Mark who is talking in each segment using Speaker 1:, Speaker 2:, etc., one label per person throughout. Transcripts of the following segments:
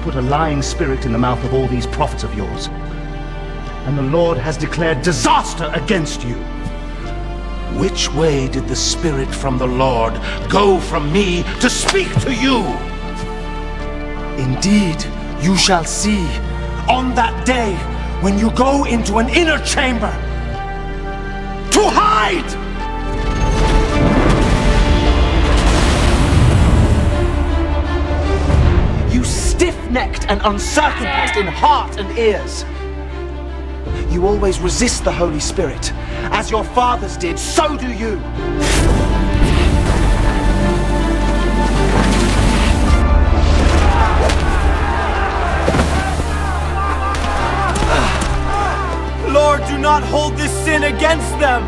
Speaker 1: put a lying spirit in the mouth of all these prophets of yours. And the Lord has declared disaster against you. Which way did the Spirit from the Lord go from me to speak to you? Indeed, you shall see on that day when you go into an inner chamber to hide. You stiff-necked and uncircumcised in heart and ears. You always resist the Holy Spirit. As your fathers did, so do you.
Speaker 2: Lord, do not hold this sin against them.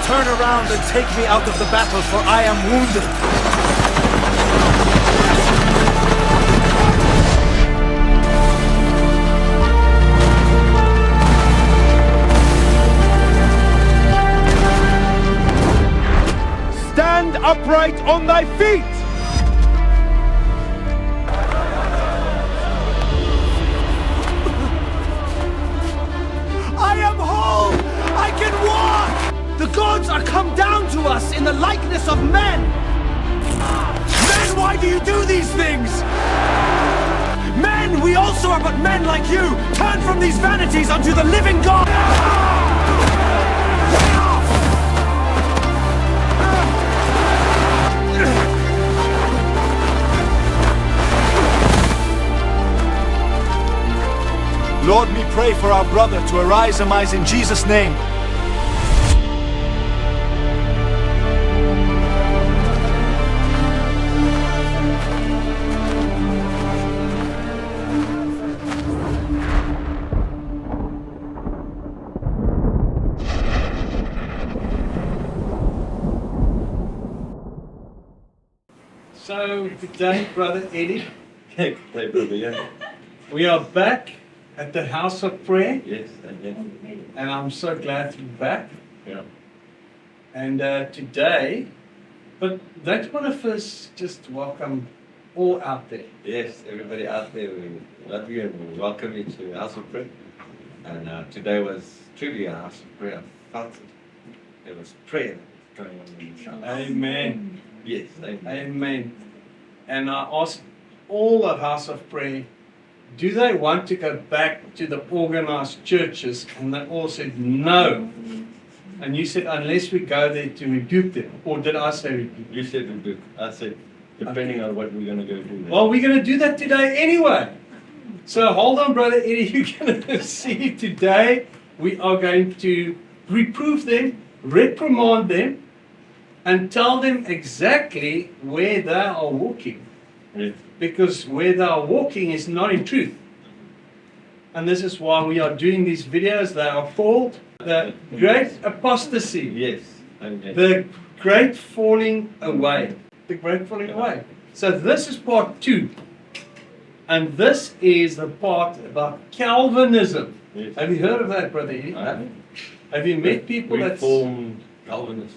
Speaker 2: Turn around and take me out of the battle, for I am wounded. Stand upright on thy feet! I am whole! I can walk! The gods are come down to us in the likeness of men! Men, why do you do these things? Men, we also are but men like you! Turn from these vanities unto the living God! Lord, we pray for our brother to arise in Jesus' name.
Speaker 3: So today, Brother Eddie,
Speaker 4: Hey, brother, yeah.
Speaker 3: we are back at the House of Prayer,
Speaker 4: Yes, yeah.
Speaker 3: and I'm so glad to be back.
Speaker 4: Yeah.
Speaker 3: And today, but don't want to first just welcome all out there.
Speaker 4: Yes, everybody out there, we love you and we welcome you to House of Prayer. And today was truly a House of Prayer. I felt it. There was prayer going on in the house.
Speaker 3: Amen.
Speaker 4: Yes, amen.
Speaker 3: Amen. And I asked all of House of Prayer, do they want to go back to the organized churches? And they all said no. And you said, unless we go there to rebuke them. Or did I say rebuke?
Speaker 4: You said rebuke. I said, depending on what we're going to go do.
Speaker 3: Well, we're going to do that today anyway. So hold on, Brother Eddie. You're going to see today we are going to reprove them, reprimand them, and tell them exactly where they are walking.
Speaker 4: Yes.
Speaker 3: Because where they are walking is not in truth. And this is why we are doing these videos. They are called the Great Apostasy.
Speaker 4: Yes, amen.
Speaker 3: The Great Falling Away. The Great Falling Away. So this is part 2. And this is the part about Calvinism.
Speaker 4: Yes.
Speaker 3: Have you heard of that, Brother Eddie?
Speaker 4: I haven't.
Speaker 3: Have you met people that's...
Speaker 4: Reformed Calvinist.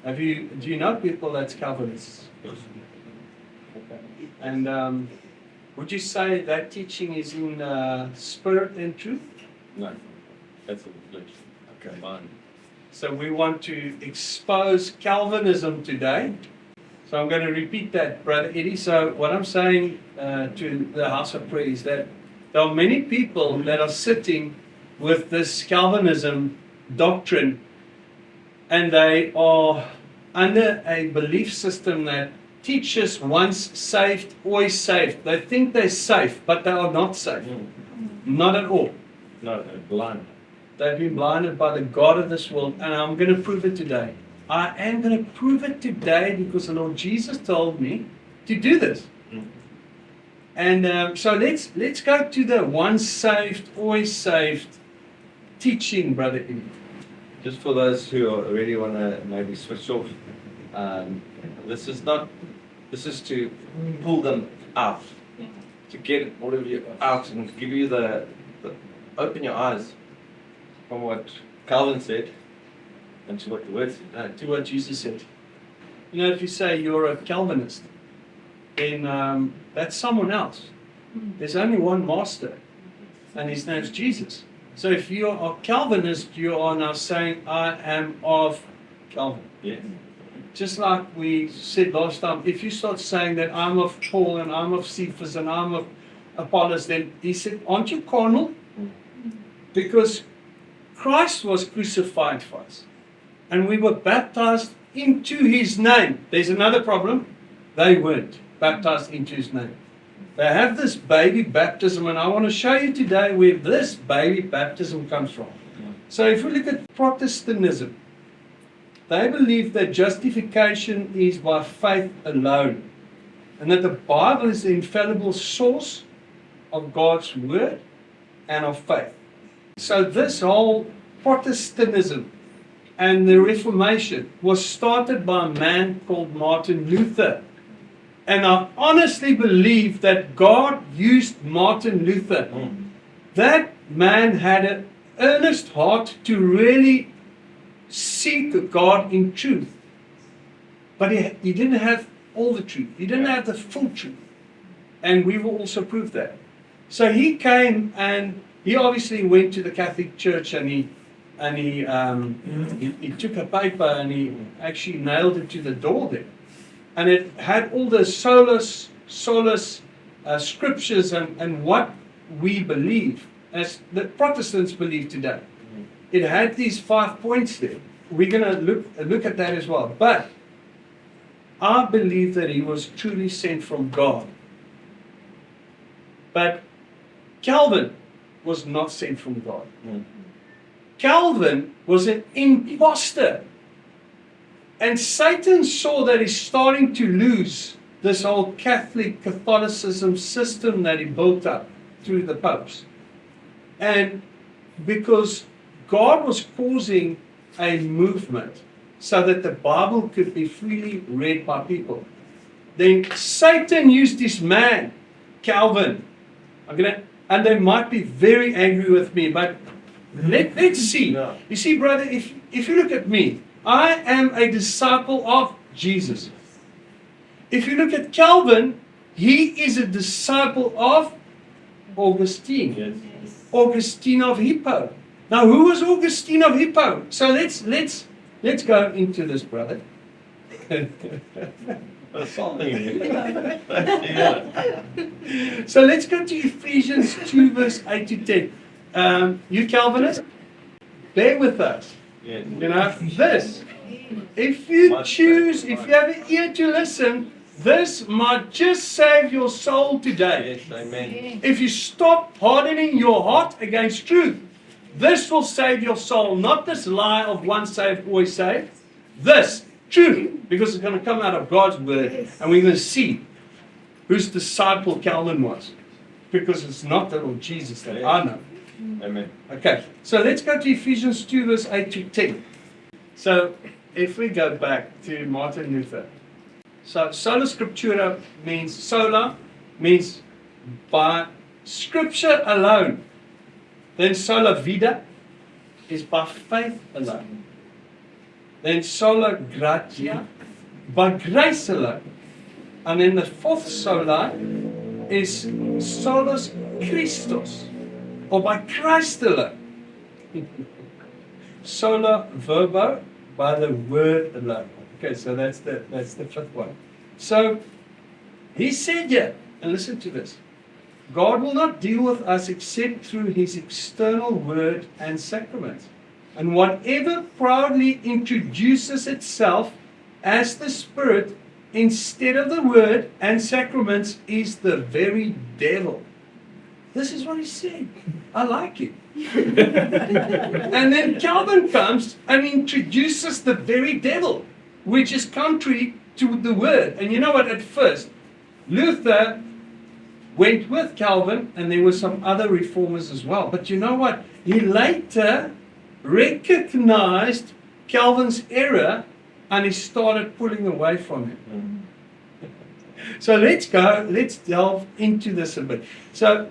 Speaker 3: Do you know people that's Calvinists?
Speaker 4: Yes.
Speaker 3: And would you say that teaching is in spirit and truth?
Speaker 4: No, that's a flesh.
Speaker 3: Okay.
Speaker 4: Mine.
Speaker 3: So we want to expose Calvinism today. So I'm going to repeat that, Brother Eddie. So what I'm saying to the House of Prayer is that there are many people that are sitting with this Calvinism doctrine, and they are under a belief system that teaches once saved, always saved. They think they're safe, but they are not safe. Not at all.
Speaker 4: No, they're blind.
Speaker 3: They've been blinded by the God of this world, and I'm going to prove it today. I am going to prove it today because the Lord Jesus told me to do this. And so let's go to the once saved, always saved teaching, Brother Eddie.
Speaker 4: Just for those who already want to maybe switch off, This is not. This is to pull them out, to get all of you out and give you the open your eyes from what Calvin said and to what the Word said.
Speaker 3: To what Jesus said. You know, if you say you're a Calvinist, then that's someone else. There's only one master, and his name's Jesus. So if you are Calvinist, you are now saying, I am of Calvin.
Speaker 4: Yes.
Speaker 3: Just like we said last time, if you start saying that I'm of Paul and I'm of Cephas and I'm of Apollos, then he said, aren't you carnal? Because Christ was crucified for us. And we were baptized into his name. There's another problem. They weren't baptized into his name. They have this baby baptism, and I want to show you today where this baby baptism comes from. So if we look at Protestantism, they believe that justification is by faith alone, and that the Bible is the infallible source of God's word and of faith. So this whole Protestantism and the Reformation was started by a man called Martin Luther. And I honestly believe that God used Martin Luther. That man had an earnest heart to really seek God in truth. But he didn't have all the truth. He didn't have the full truth. And we will also prove that. So he came and he obviously went to the Catholic Church and he took a paper and he actually nailed it to the door there. And it had all the solas scriptures and what we believe, as the Protestants believe today. It had these 5 points there. We're going to look at that as well. But I believe that he was truly sent from God. But Calvin was not sent from God. Calvin was an imposter. And Satan saw that he's starting to lose this whole Catholicism system that he built up through the popes. And because God was causing a movement so that the Bible could be freely read by people, then Satan used this man, Calvin. And they might be very angry with me, but let's see. You see, brother, if you look at me, I am a disciple of Jesus. If you look at Calvin, he is a disciple of Augustine.
Speaker 4: Yes.
Speaker 3: Augustine of Hippo. Now, who was Augustine of Hippo? So let's go into this, brother.
Speaker 4: There's something.
Speaker 3: So let's go to Ephesians 2, verse 8 to 10. You Calvinists, bear with us.
Speaker 4: Yes.
Speaker 3: You know, this, if you choose, if you have an ear to listen, this might just save your soul today.
Speaker 4: Yes, amen.
Speaker 3: If you stop hardening your heart against truth, this will save your soul. Not this lie of once saved, always saved. This, truth, because it's going to come out of God's word, and we're going to see whose disciple Calvin was. Because it's not the Lord Jesus that I know.
Speaker 4: Amen.
Speaker 3: Okay, so let's go to Ephesians 2, verse 8 to 10. So, if we go back to Martin Luther. So, sola scriptura means, sola means by scripture alone. Then sola vida is by faith alone. Then sola gratia, by grace alone. And then the fourth sola is solus Christus, or by Christ alone. Sola verbo, by the word alone. Okay, so that's the fifth one. So he said here, and listen to this, God will not deal with us except through his external word and sacraments. And whatever proudly introduces itself as the Spirit instead of the word and sacraments is the very devil. This is what he said. I like it. And then Calvin comes and introduces the very devil, which is contrary to the word. And you know what? At first, Luther went with Calvin, and there were some other reformers as well. But you know what? He later recognized Calvin's error and he started pulling away from him. So let's delve into this a bit. So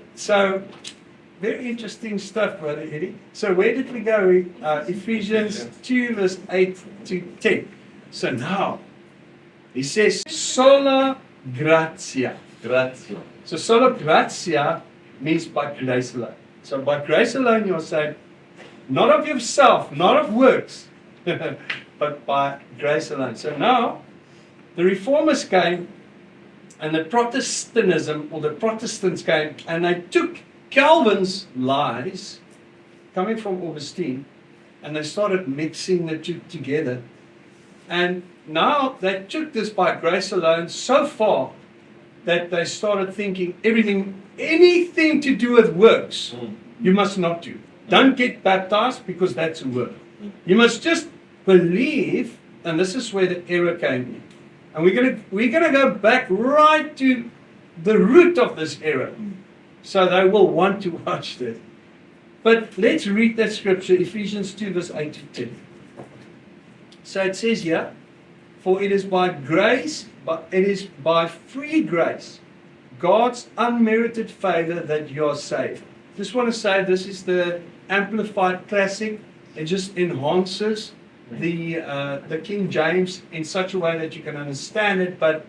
Speaker 3: very interesting stuff, Brother Eddie. So where did we go? Ephesians 2, verse 8 to 10. So now, he says, sola gratia.
Speaker 4: Grazie.
Speaker 3: So sola gratia means by grace alone. So by grace alone you're saved, not of yourself, not of works, but by grace alone. So now, the Reformers came, and the Protestantism, or the Protestants came, and they took Calvin's lies, coming from Augustine, and they started mixing the two together. And now they took this by grace alone so far that they started thinking anything to do with works, you must not do. Don't get baptized because that's a work. You must just believe, and this is where the error came in. And we're gonna go back right to the root of this error. So they will want to watch this. But let's read that scripture, Ephesians 2, verse 8 to 10. So it says here, for it is by grace, but it is by free grace, God's unmerited favor that you're saved. Just want to say this is the Amplified Classic. It just enhances the King James in such a way that you can understand it, but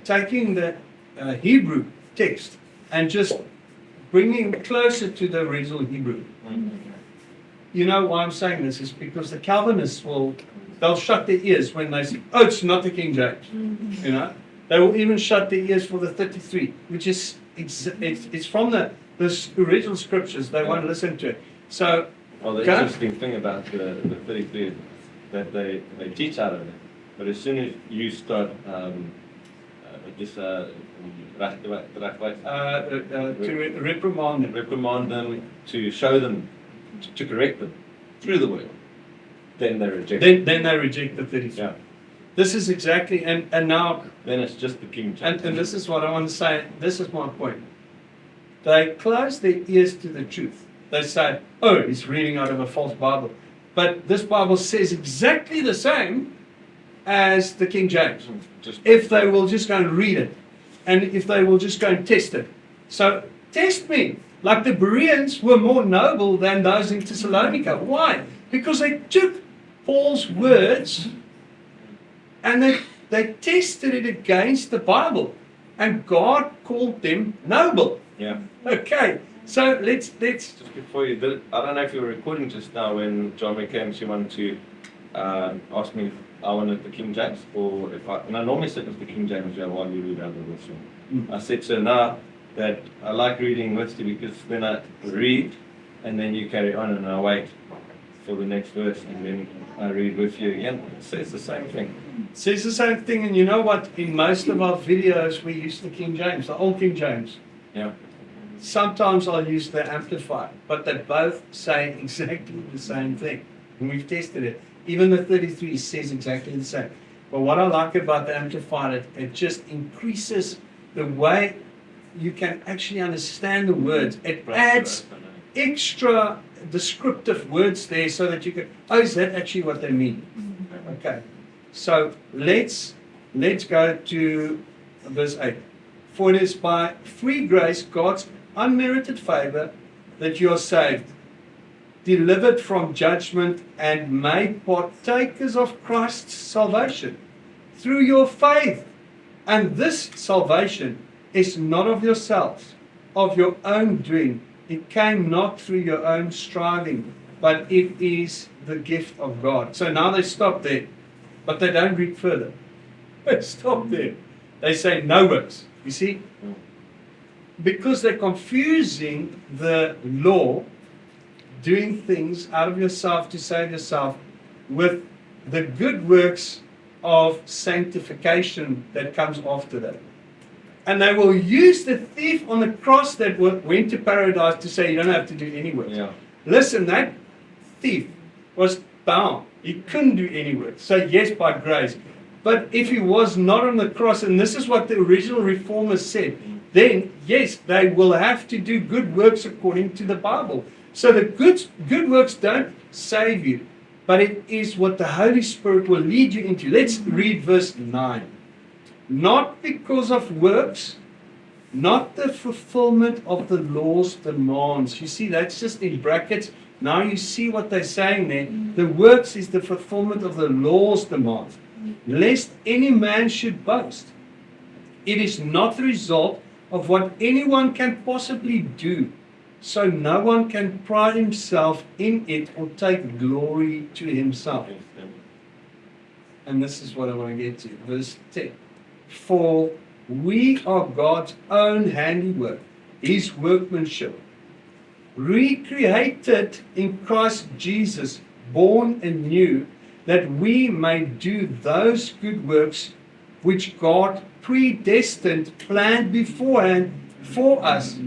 Speaker 3: taking the Hebrew text and just bringing it closer to the original Hebrew. You know why I'm saying this is because the Calvinists they'll shut their ears when they say, oh, it's not the King James. You know, they will even shut their ears for the 33, which is it's from the original scriptures. They won't listen to it. So,
Speaker 4: well, the interesting thing about the 33 is that they teach out of it, but as soon as you start
Speaker 3: to reprimand them,
Speaker 4: to show them, to correct them through the word, then they reject it.
Speaker 3: Then they reject the 33.
Speaker 4: Yeah.
Speaker 3: This is exactly, and now,
Speaker 4: then it's just the King James.
Speaker 3: and this is what I want to say. This is my point. They close their ears to the truth. They say, oh, he's reading out of a false Bible. But this Bible says exactly the same as the King James. If they will just go and read it, and if they will just go and test it. So, test me. Like the Bereans were more noble than those in Thessalonica. Why? Because they took Paul's words and they tested it against the Bible. And God called them noble.
Speaker 4: Yeah.
Speaker 3: Okay. So let's
Speaker 4: just before you did it, I don't know if you were recording just now when John came. She wanted to ask me if I wanted the King James or if I. And I normally sit with the King James while you read out of this one. I said to her now that I like reading with you because then I read and then you carry on and I wait for the next verse and then I read with you again. It says the same thing.
Speaker 3: It says the same thing, and you know what? In most of our videos, we use the King James, the old King James.
Speaker 4: Yeah.
Speaker 3: Sometimes I'll use the Amplified, but they both say exactly the same thing. And we've tested it. Even the 33 says exactly the same. But what I like about the Amplified, it just increases the way you can actually understand the words. It adds extra descriptive words there so that you can, oh, is that actually what they mean? Okay. So let's go to verse 8. For it is by free grace, God's unmerited favor, that you are saved, delivered from judgment, and made partakers of Christ's salvation through your faith. And this salvation is not of yourselves, of your own doing. It came not through your own striving, but it is the gift of God. So now they stop there, but they don't read further. They stop there. They say no works. You see? Because they're confusing the law, doing things out of yourself to save yourself, with the good works of sanctification that comes after that. And they will use the thief on the cross that went to paradise to say you don't have to do any works.
Speaker 4: Yeah.
Speaker 3: Listen, that thief was bound. He couldn't do any works. So yes, by grace. But if he was not on the cross, and this is what the original reformers said, then yes, they will have to do good works according to the Bible. So the good works don't save you. but it is what the Holy Spirit will lead you into. Let's read verse 9. Not because of works, not the fulfillment of the law's demands. You see, that's just in brackets. Now you see what they're saying there. The works is the fulfillment of the law's demands. Lest any man should boast. It is not the result of what anyone can possibly do. So no one can pride himself in it or take glory to himself. And this is what I want to get to. Verse 10. For we are God's own handiwork, His workmanship, recreated in Christ Jesus, born anew, that we may do those good works which God predestined, planned beforehand for us,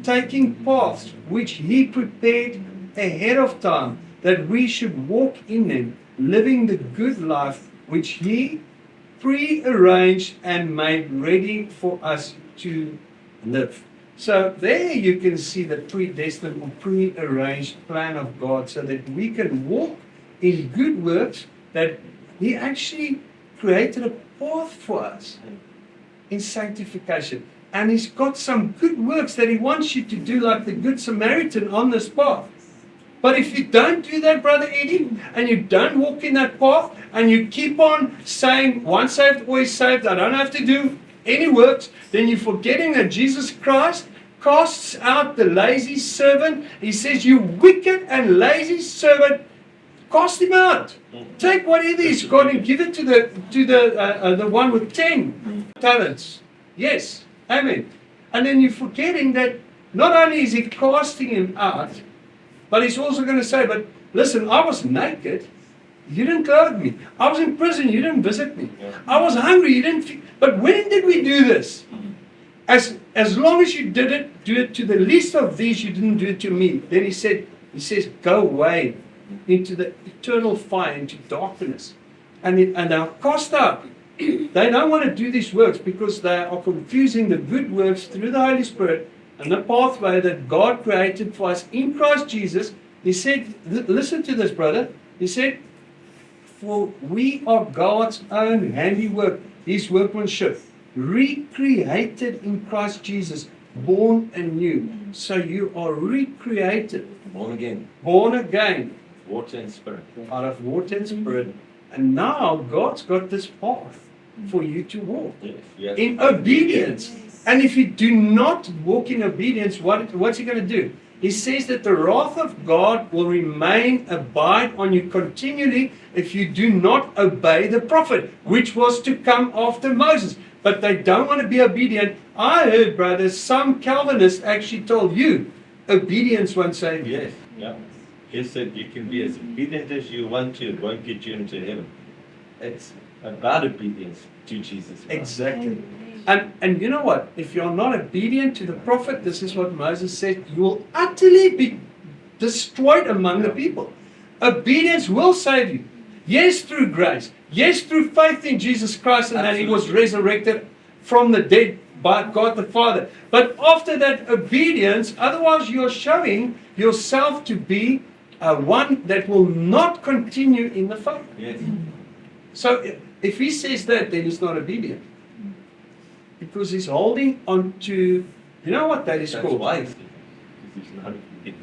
Speaker 3: taking paths which He prepared ahead of time, that we should walk in them, living the good life which He pre-arranged and made ready for us to live. So there you can see the predestined or pre-arranged plan of God, so that we can walk in good works, that He actually created a path for us in sanctification. And He's got some good works that He wants you to do, like the Good Samaritan on this path. But if you don't do that, Brother Eddie, and you don't walk in that path, and you keep on saying, once saved, always saved, I don't have to do any works, then you're forgetting that Jesus Christ casts out the lazy servant. He says, you wicked and lazy servant, cast him out. Take whatever he's got and give it to the one with 10 talents. Yes, amen. And then you're forgetting that not only is he casting him out, but he's also going to say, but listen, I was naked, you didn't clothe me. I was in prison, you didn't visit me. I was hungry, you didn't feed. But when did we do this? As long as you didn't do it to the least of these, you didn't do it to me. Then he says, go away into the eternal fire, into darkness. And they're cast out. They don't want to do these works because they are confusing the good works through the Holy Spirit and the pathway that God created for us in Christ Jesus. He said, listen to this, brother. He said, for we are God's own handiwork, His workmanship, recreated in Christ Jesus, born anew. So you are recreated.
Speaker 4: Born again.
Speaker 3: Born again.
Speaker 4: Water and spirit.
Speaker 3: Out of water and spirit. And now God's got this path for you to walk.
Speaker 4: Yes.
Speaker 3: In obedience. And if you do not walk in obedience, what's He going to do? He says that the wrath of God will abide on you continually if you do not obey the prophet, which was to come after Moses. But they don't want to be obedient. I heard, brothers, some Calvinists actually told you, obedience won't save you.
Speaker 4: Yes. Yeah. He said you can be as obedient as you want to. It won't get you into heaven. It's about obedience to Jesus Christ.
Speaker 3: Exactly. And you know what? If you're not obedient to the prophet, this is what Moses said, you will utterly be destroyed among the people. Obedience will save you. Yes, through grace. Yes, through faith in Jesus Christ and that He was resurrected from the dead by God the Father. But after that obedience, otherwise you're showing yourself to be one that will not continue in the faith.
Speaker 4: Yes.
Speaker 3: So if he says that, then he's not obedient. Because he's holding on to, you know what that is
Speaker 4: That's
Speaker 3: called?
Speaker 4: why he's not obedient.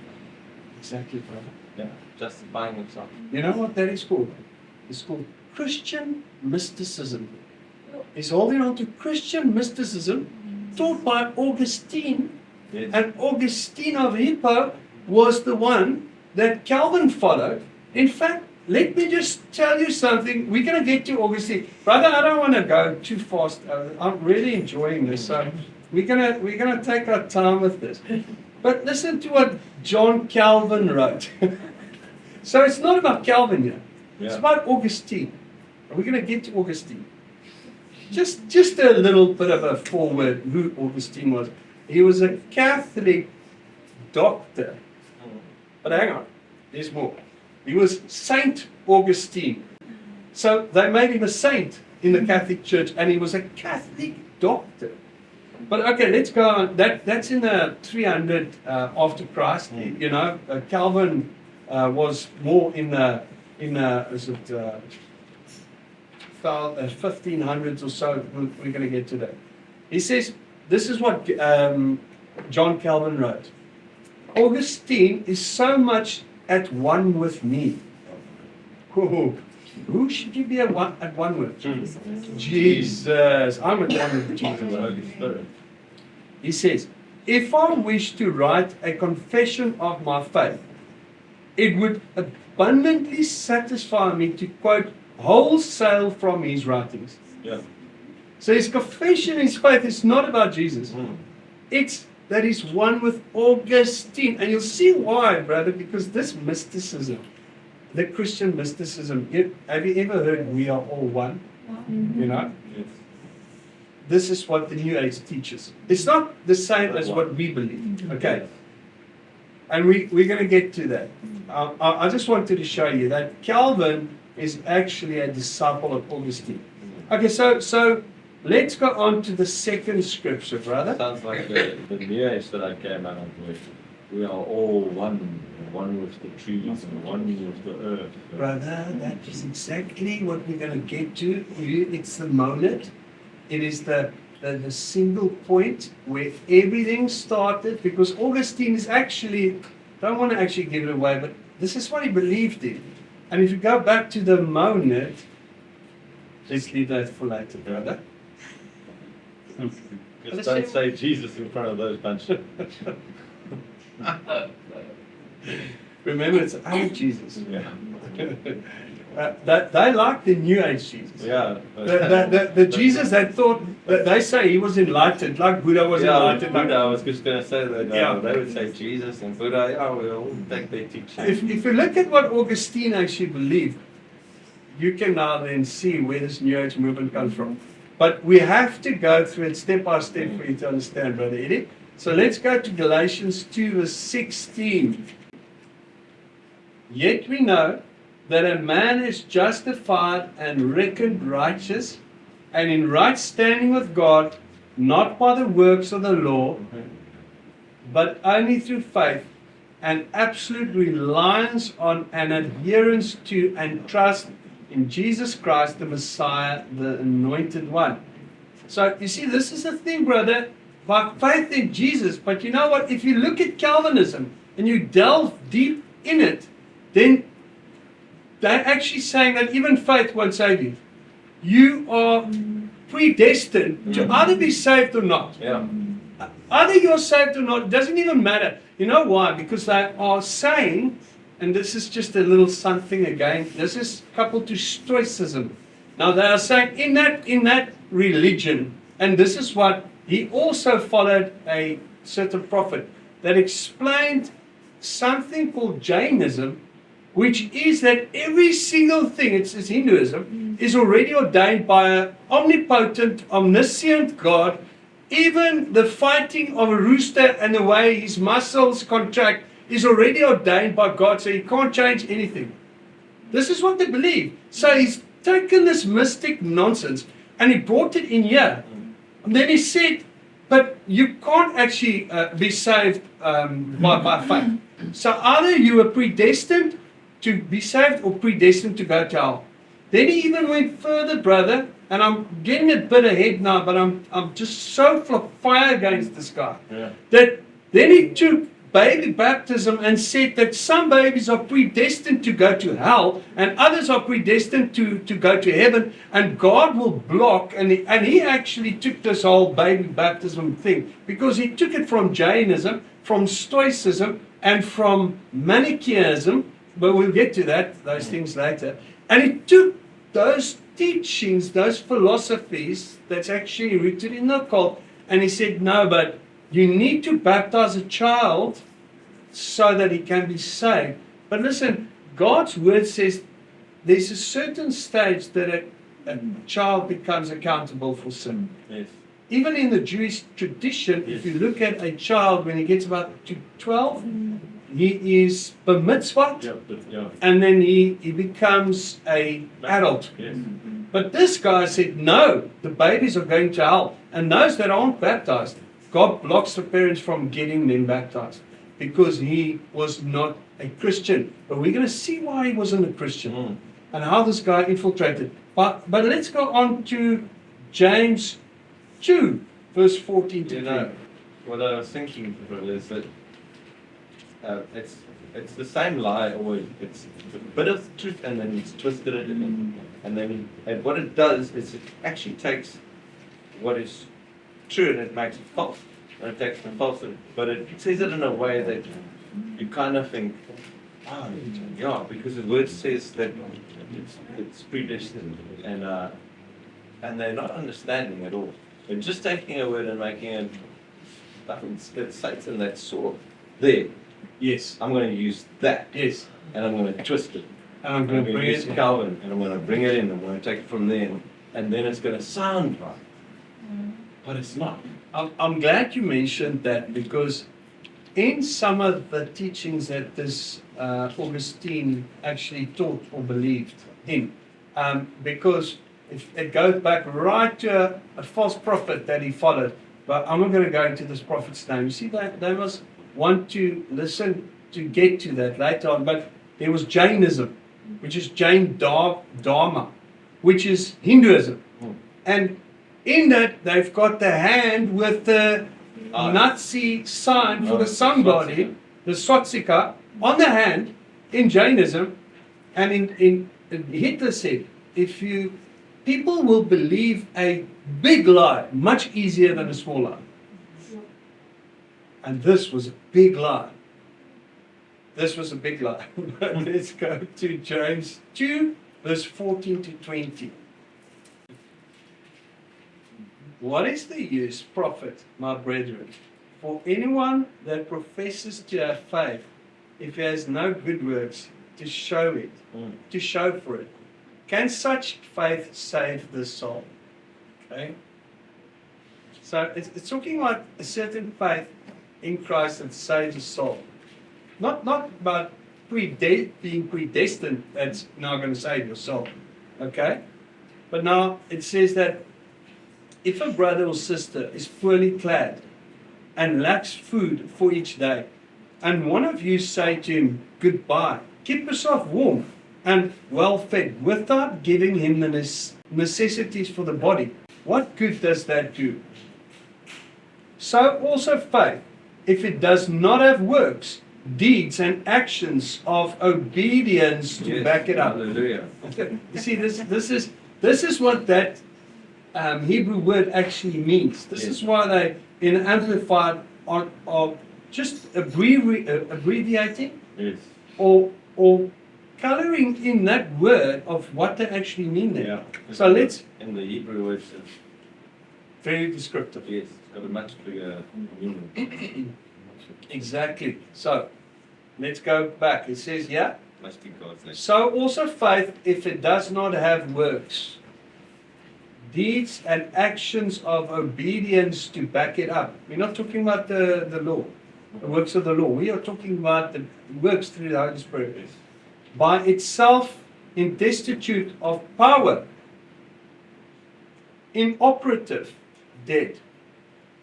Speaker 3: Exactly, brother.
Speaker 4: Yeah. Justifying himself.
Speaker 3: You know what that is called? It's called Christian mysticism. He's holding on to Christian mysticism taught by Augustine.
Speaker 4: Yes.
Speaker 3: And Augustine of Hippo was the one that Calvin followed. In fact, let me just tell you something. We're going to get to Augustine. Brother, I don't want to go too fast. I'm really enjoying this. So we're gonna take our time with this. But listen to what John Calvin wrote. So it's not about Calvin here. It's about Augustine. We're going to get to Augustine. Just a little bit of a foreword who Augustine was. He was a Catholic doctor. But hang on, there's more. He was Saint Augustine. So they made him a saint in the Catholic Church, and he was a Catholic doctor. But okay, let's go on. That's in the 300 after Christ. You know, Calvin was more in the in 1500s or so. We're going to get to that. He says, this is what John Calvin wrote. Augustine is so much at one with me. Who should you be at one with? Jesus. I'm at one with Jesus.
Speaker 4: Holy Spirit.
Speaker 3: He says, if I wish to write a confession of my faith, it would abundantly satisfy me to quote wholesale from his writings.
Speaker 4: Yeah.
Speaker 3: So his confession, his faith is not about Jesus. It's that he's one with Augustine. And you'll see why, brother, because this mysticism, the Christian mysticism, have you ever heard we are all one? You know?
Speaker 4: Yes.
Speaker 3: This is what the New Age teaches. It's not the same as what we believe. Okay. And we're going to get to that. I just wanted to show you that Calvin is actually a disciple of Augustine. Okay, so let's go on to the second scripture, brother.
Speaker 5: Sounds like the New Age that I came out of with. We are all one with the trees and one with the earth.
Speaker 3: Brother, that is exactly what we're going to get to. It's the monad. It is the single point where everything started, because Augustine is actually, don't want to actually give it away, but this is what he believed in. And if you go back to the monad, let's leave that for later, brother.
Speaker 5: Just don't say Jesus in front of those bunch.
Speaker 3: Remember, it's our Jesus.
Speaker 5: Yeah.
Speaker 3: They like the New Age Jesus.
Speaker 5: Yeah.
Speaker 3: The Jesus that thought, that they say he was enlightened, like Buddha was enlightened.
Speaker 5: Buddha, I was just going to say that.
Speaker 3: Yeah.
Speaker 5: They would say Jesus and Buddha. Yeah, we all take their teaching.
Speaker 3: If you look at what Augustine actually believed, you can now then see where this New Age movement comes from. But we have to go through it step by step for you to understand, Brother Eddie. So let's go to Galatians 2 verse 16. Yet we know that a man is justified and reckoned righteous and in right standing with God, not by the works of the law, but only through faith and absolute reliance on and adherence to and trust in Jesus Christ, the Messiah, the Anointed One. So you see, this is the thing, brother, by faith in Jesus. But you know what? If you look at Calvinism and you delve deep in it, then they're actually saying that even faith won't save you. You are predestined to either be saved or not.
Speaker 5: Yeah.
Speaker 3: Either you're saved or not, it doesn't even matter. You know why? Because they are saying, and this is just a little something again, this is coupled to Stoicism. Now they are saying in that religion, and this is what he also followed a certain prophet that explained something called Jainism, which is that every single thing, it's Hinduism, is already ordained by an omnipotent, omniscient God. Even the fighting of a rooster and the way his muscles contract is already ordained by God, so he can't change anything. This is what they believe. So he's taken this mystic nonsense and he brought it in here. And then he said, but you can't actually be saved by faith. So either you are predestined to be saved or predestined to go to hell. Then he even went further, brother, and I'm getting a bit ahead now, but I'm just so full of fire against this guy.
Speaker 5: Yeah.
Speaker 3: That then he took baby baptism and said that some babies are predestined to go to hell and others are predestined to go to heaven, and God will block, and he actually took this whole baby baptism thing because he took it from Jainism, from Stoicism, and from Manichaeism, but we'll get to those things later. And he took those teachings, those philosophies that's actually rooted in the occult, and he said, no, but you need to baptize a child so that he can be saved. But listen, God's word says there's a certain stage that a child becomes accountable for sin.
Speaker 5: Yes.
Speaker 3: Even in the Jewish tradition, if you look at a child when he gets about to 12, he is bar mitzvah,
Speaker 5: Yeah.
Speaker 3: and then he becomes an adult.
Speaker 5: Yes.
Speaker 3: But this guy said, no, the babies are going to hell. And those that aren't baptized, God blocks the parents from getting them baptized. because he was not a Christian. But we're going to see why he wasn't a Christian and how this guy infiltrated. But let's go on to James 2, verse 14 to 20.
Speaker 4: What I was thinking is that it's the same lie always. It's a bit of truth and then it's twisted it and what it does is it actually takes what is true and it makes it false. And it takes the falsehood, but it says it in a way that you kind of think, oh, yeah, because the word says that it's predestined, and they're not understanding at all. They're just taking a word and making it. It's Satan that saw there.
Speaker 3: Yes.
Speaker 4: I'm going to use that.
Speaker 3: Yes.
Speaker 4: And I'm going to twist it.
Speaker 3: And I'm going to bring
Speaker 4: use
Speaker 3: it
Speaker 4: Calvin, and I'm going to bring it in. I'm going to take it from there, and then it's going to sound right, but it's not.
Speaker 3: I'm glad you mentioned that, because in some of the teachings that this Augustine actually taught or believed in, because if it goes back right to a false prophet that he followed, but I'm not going to go into this prophet's name. You see, they must want to listen to get to that later on, but there was Jainism, which is Jain Dharma, which is Hinduism. And in that, they've got the hand with the Nazi sign for the sun body, the swastika, on the hand in Jainism. And in Hitler said, people will believe a big lie much easier than a small lie. And this was a big lie. This was a big lie. Let's go to James 2, verse 14 to 20. What is the use, prophet, my brethren, for anyone that professes to have faith, if he has no good works to show it, to show for it? Can such faith save the soul? Okay? So it's talking about a certain faith in Christ that saves the soul. Not about being predestined that's now going to save your soul. Okay? But now it says that if a brother or sister is poorly clad and lacks food for each day, and one of you say to him, goodbye, keep yourself warm and well fed, without giving him the necessities for the body, what good does that do? So also faith, if it does not have works, deeds and actions of obedience to back it up.
Speaker 4: Hallelujah.
Speaker 3: You see, this is what that Hebrew word actually means. This is why they, in Amplified, are just abbreviating or coloring in that word of what they actually mean there.
Speaker 4: Yeah.
Speaker 3: So let's.
Speaker 4: In the Hebrew words, it's
Speaker 3: Very descriptive.
Speaker 4: yes, it's got a much bigger meaning.
Speaker 3: Exactly. So let's go back. It says, yeah.
Speaker 4: Must be God's name.
Speaker 3: So also faith, if it does not have works, deeds and actions of obedience to back it up. We're not talking about the law, the works of the law. We are talking about the works through the Holy Spirit. By itself, destitute of power, inoperative, dead.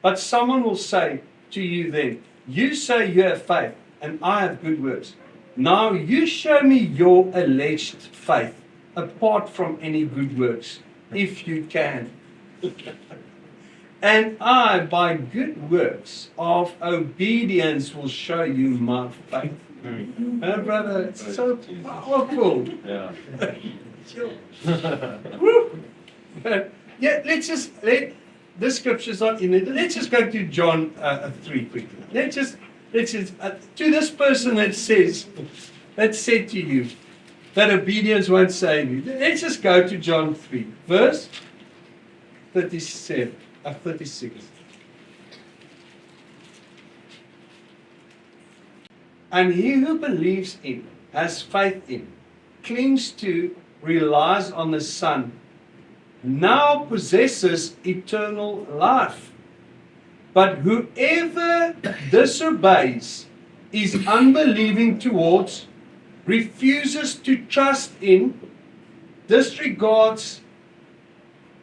Speaker 3: But someone will say to you then, you say you have faith, and I have good works. Now you show me your alleged faith, apart from any good works, if you can. And I, by good works of obedience, will show you my faith. Brother, it's so powerful.
Speaker 4: Yeah.
Speaker 3: Woo. Yeah, the scripture's not in it. Let's just go to John 3 quickly. Let's just to this person that said to you that obedience won't save you. Let's just go to John 3, verse 36. And he who believes in, has faith in, clings to, relies on the Son, now possesses eternal life. But whoever disobeys, is unbelieving towards, refuses to trust in, disregards,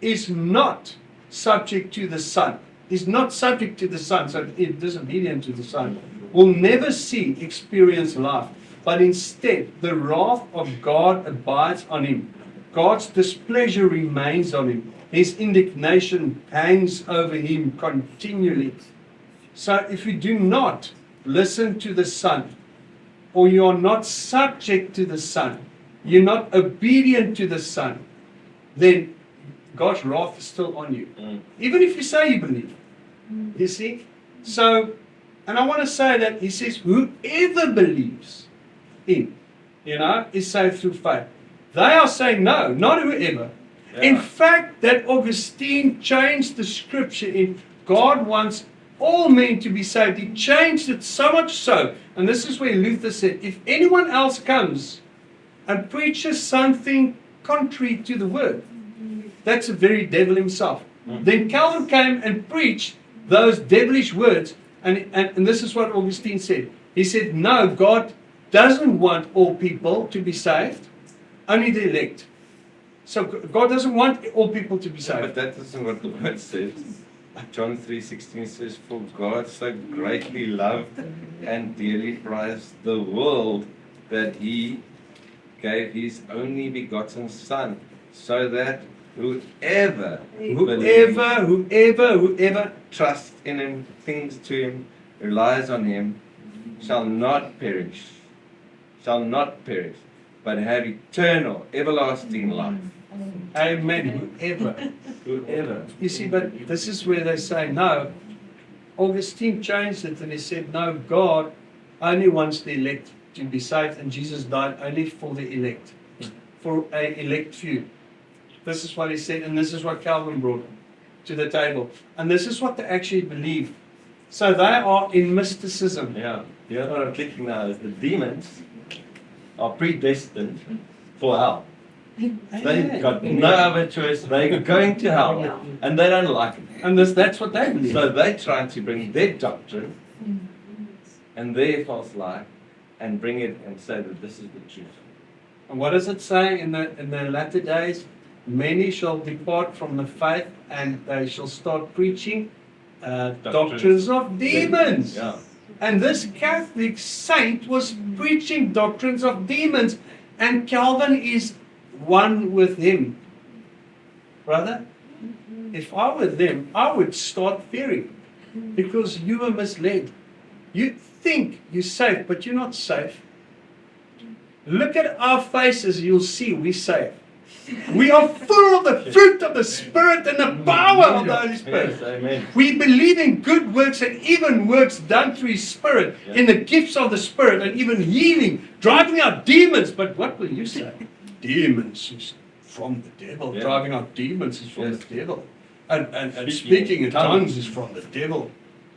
Speaker 3: is not subject to the Son. Is not subject to the Son, so it is disobedient to the Son. will never experience life, but instead the wrath of God abides on him. God's displeasure remains on him. His indignation hangs over him continually. So if you do not listen to the Son, or you are not subject to the Son, you're not obedient to the Son, then God's wrath is still on you. Even if you say you believe. You see? So, and I want to say that he says, whoever believes in, is saved through faith. They are saying no, not whoever.
Speaker 4: Yeah.
Speaker 3: In fact, that Augustine changed the scripture in God wants all men to be saved. He changed it so much so, and this is where Luther said, if anyone else comes and preaches something contrary to the word, that's the very devil himself. Then Calvin came and preached those devilish words, and this is what Augustine said. He said, no, God doesn't want all people to be saved, only the elect. So God doesn't want all people to be
Speaker 4: But
Speaker 3: saved.
Speaker 4: that isn't what the word says. John 3:16 says, for God so greatly loved and dearly prized the world that he gave his only begotten Son, so that whoever trusts in him, clings to him, relies on him, shall not perish, but have eternal, everlasting life.
Speaker 3: Amen. Whoever. You see, but this is where they say no. Augustine changed it and he said, no, God only wants the elect to be saved, and Jesus died only for the elect, for a elect few. This is what he said, and this is what Calvin brought to the table. And this is what they actually believe. So they are in mysticism.
Speaker 4: Yeah, what I'm clicking now is the demons are predestined for hell. They've got no other choice. They're going to hell, and they don't like it.
Speaker 3: And that's what they believe.
Speaker 4: So they're trying to bring their doctrine and their false lie and bring it and say that this is the truth.
Speaker 3: And what does it say in the latter days? Many shall depart from the faith, and they shall start preaching doctrines of demons.
Speaker 4: Yeah.
Speaker 3: And this Catholic saint was preaching doctrines of demons, and Calvin is one with him. Brother, if I were them, I would start fearing, because you were misled. You think you're safe, but you're not safe. Look at our faces, you'll see we're safe. We are full of the fruit of the Spirit and the power of the Holy Spirit.
Speaker 4: Yes, amen.
Speaker 3: We believe in good works and even works done through His Spirit, in the gifts of the Spirit, and even healing, driving out demons. But what will you say? Demons is from the devil.
Speaker 4: Yeah.
Speaker 3: Driving out demons is from
Speaker 4: Yes.
Speaker 3: the devil. And speaking in tongues is from the devil.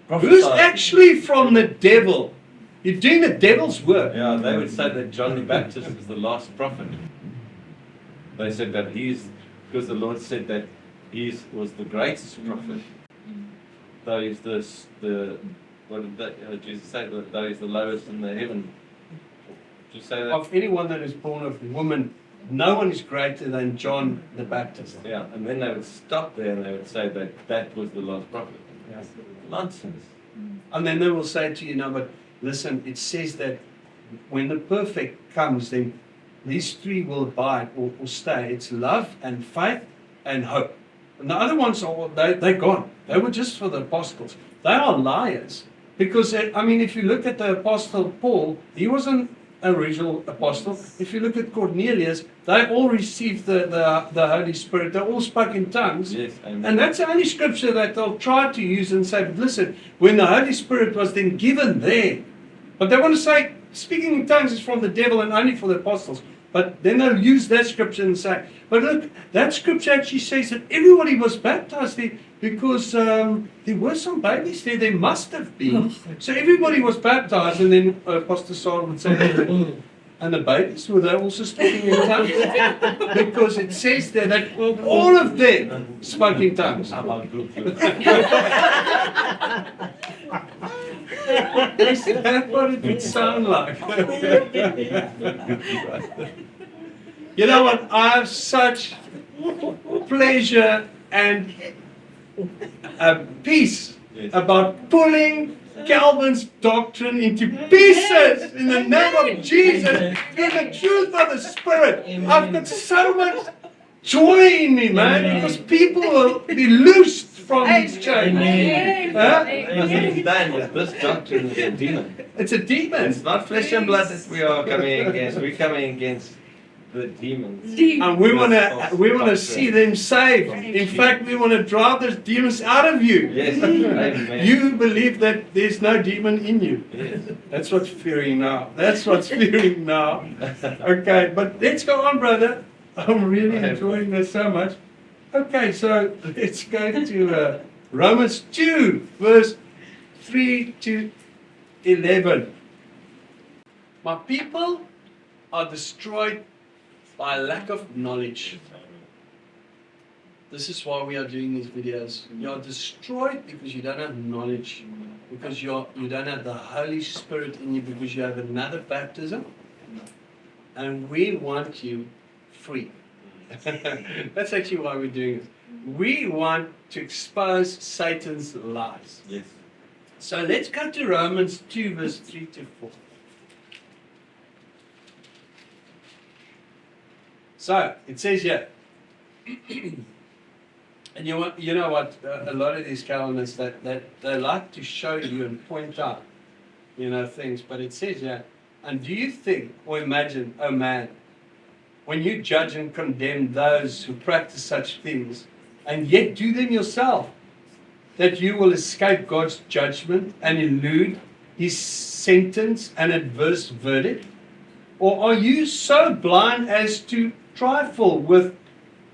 Speaker 4: Prophesy.
Speaker 3: Who's actually from the devil? You're doing the devil's work.
Speaker 4: Yeah, they would say that John the Baptist is the last prophet. They said that because the Lord said that he was the greatest prophet. Though he's what did Jesus say? Though he's the lowest in the heaven. Did you say that?
Speaker 3: Of anyone that is born of woman, no one is greater than John the Baptist.
Speaker 4: Yeah, and then they would stop there and they would say that was the last prophet. Nonsense.
Speaker 3: And then they will say to you, no, but listen, it says that when the perfect comes, then these three will abide or stay. It's love and faith and hope. And the other ones, they're gone. They were just for the apostles. They are liars. Because, if you look at the apostle Paul, he was an original apostle. If you look at Cornelius, they all received the Holy Spirit. They all spoke in tongues.
Speaker 4: Yes, amen.
Speaker 3: And that's the only scripture that they'll try to use and say, but listen, when the Holy Spirit was then given there, but they want to say, speaking in tongues is from the devil and only for the apostles. But then they'll use that scripture and say, but look, that scripture actually says that everybody was baptized there because there were some babies there. There must have been. So everybody was baptized, and then Pastor Saul would say, and the babies, were they also speaking in tongues? Because it says there that all of them spoke in tongues. Is that what it would sound like? You know what? I have such pleasure and peace about pulling Calvin's doctrine into pieces in the name of Jesus, in the truth of the Spirit. I've got so much joy in me, man, because people will be loosed from these chains. Huh?
Speaker 4: Understand that this doctrine is a demon.
Speaker 3: It's a demon.
Speaker 4: It's not flesh and blood that we are coming against. We're coming against the demons.
Speaker 3: And we want to see them saved. In fact, we want to drive those demons out of you.
Speaker 4: Yes, amen.
Speaker 3: You believe that there's no demon in you.
Speaker 4: Yes.
Speaker 3: That's what's fearing now. That's what's fearing now. Okay, but let's go on, brother. I'm really enjoying this so much. Okay, so let's go to Romans 2, verse 3 to 11. My people are destroyed by lack of knowledge. This is why we are doing these videos. You are destroyed because you don't have knowledge, because you don't have the Holy Spirit in you, because you have another baptism, and we want you free. That's actually why we're doing this. We want to expose Satan's lies.
Speaker 4: Yes.
Speaker 3: So let's go to Romans 2, verse 3 to 4. So it says here, and you know what? A lot of these Calvinists that they like to show you and point out, things. But it says here, and do you think or imagine, oh man, when you judge and condemn those who practice such things, and yet do them yourself, that you will escape God's judgment and elude His sentence and adverse verdict? Or are you so blind as to trifle with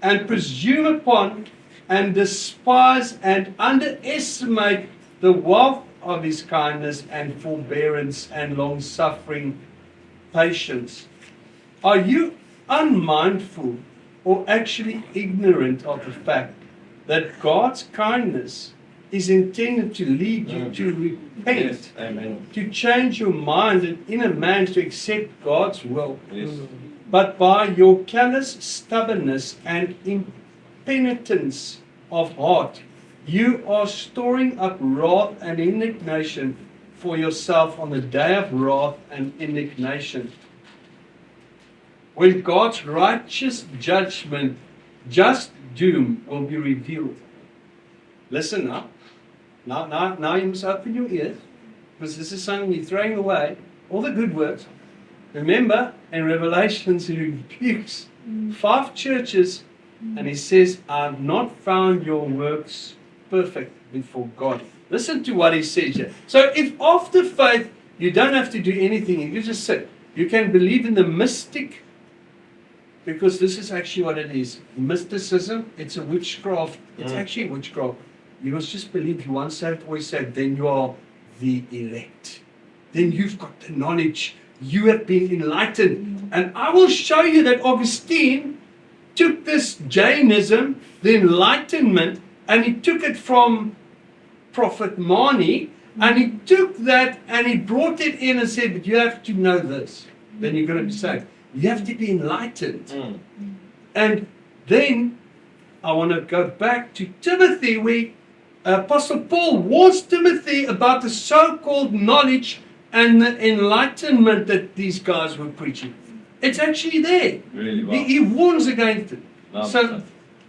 Speaker 3: and presume upon and despise and underestimate the wealth of His kindness and forbearance and long-suffering patience? Are you unmindful or actually ignorant of the fact that God's kindness is intended to lead you to repent,
Speaker 4: Yes, amen.
Speaker 3: to change your mind and inner man to accept God's will?
Speaker 4: Yes.
Speaker 3: But by your callous stubbornness and impenitence of heart, you are storing up wrath and indignation for yourself on the day of wrath and indignation, when God's righteous judgment, just doom, will be revealed. Listen now. Now you must open your ears, because this is something you're throwing away, all the good works. Remember, in Revelations, he rebukes 5 churches, and he says, I've not found your works perfect before God. Listen to what he says here. So if after faith, you don't have to do anything, you just sit. You can believe in the mystic, because this is actually what it is. Mysticism, it's a witchcraft. It's actually witchcraft. You must just believe you once saved, always saved, then you are the elect. Then you've got the knowledge. You have been enlightened. And I will show you that Augustine took this Jainism, the Enlightenment, and he took it from Prophet Mani, and he took that and he brought it in and said, but you have to know this. Then you're going to be saved. You have to be enlightened. And then I want to go back to Timothy, where Apostle Paul warns Timothy about the so-called knowledge and the enlightenment that these guys were preaching. It's actually there.
Speaker 5: Really well.
Speaker 3: He warns against it.
Speaker 5: No,
Speaker 3: So,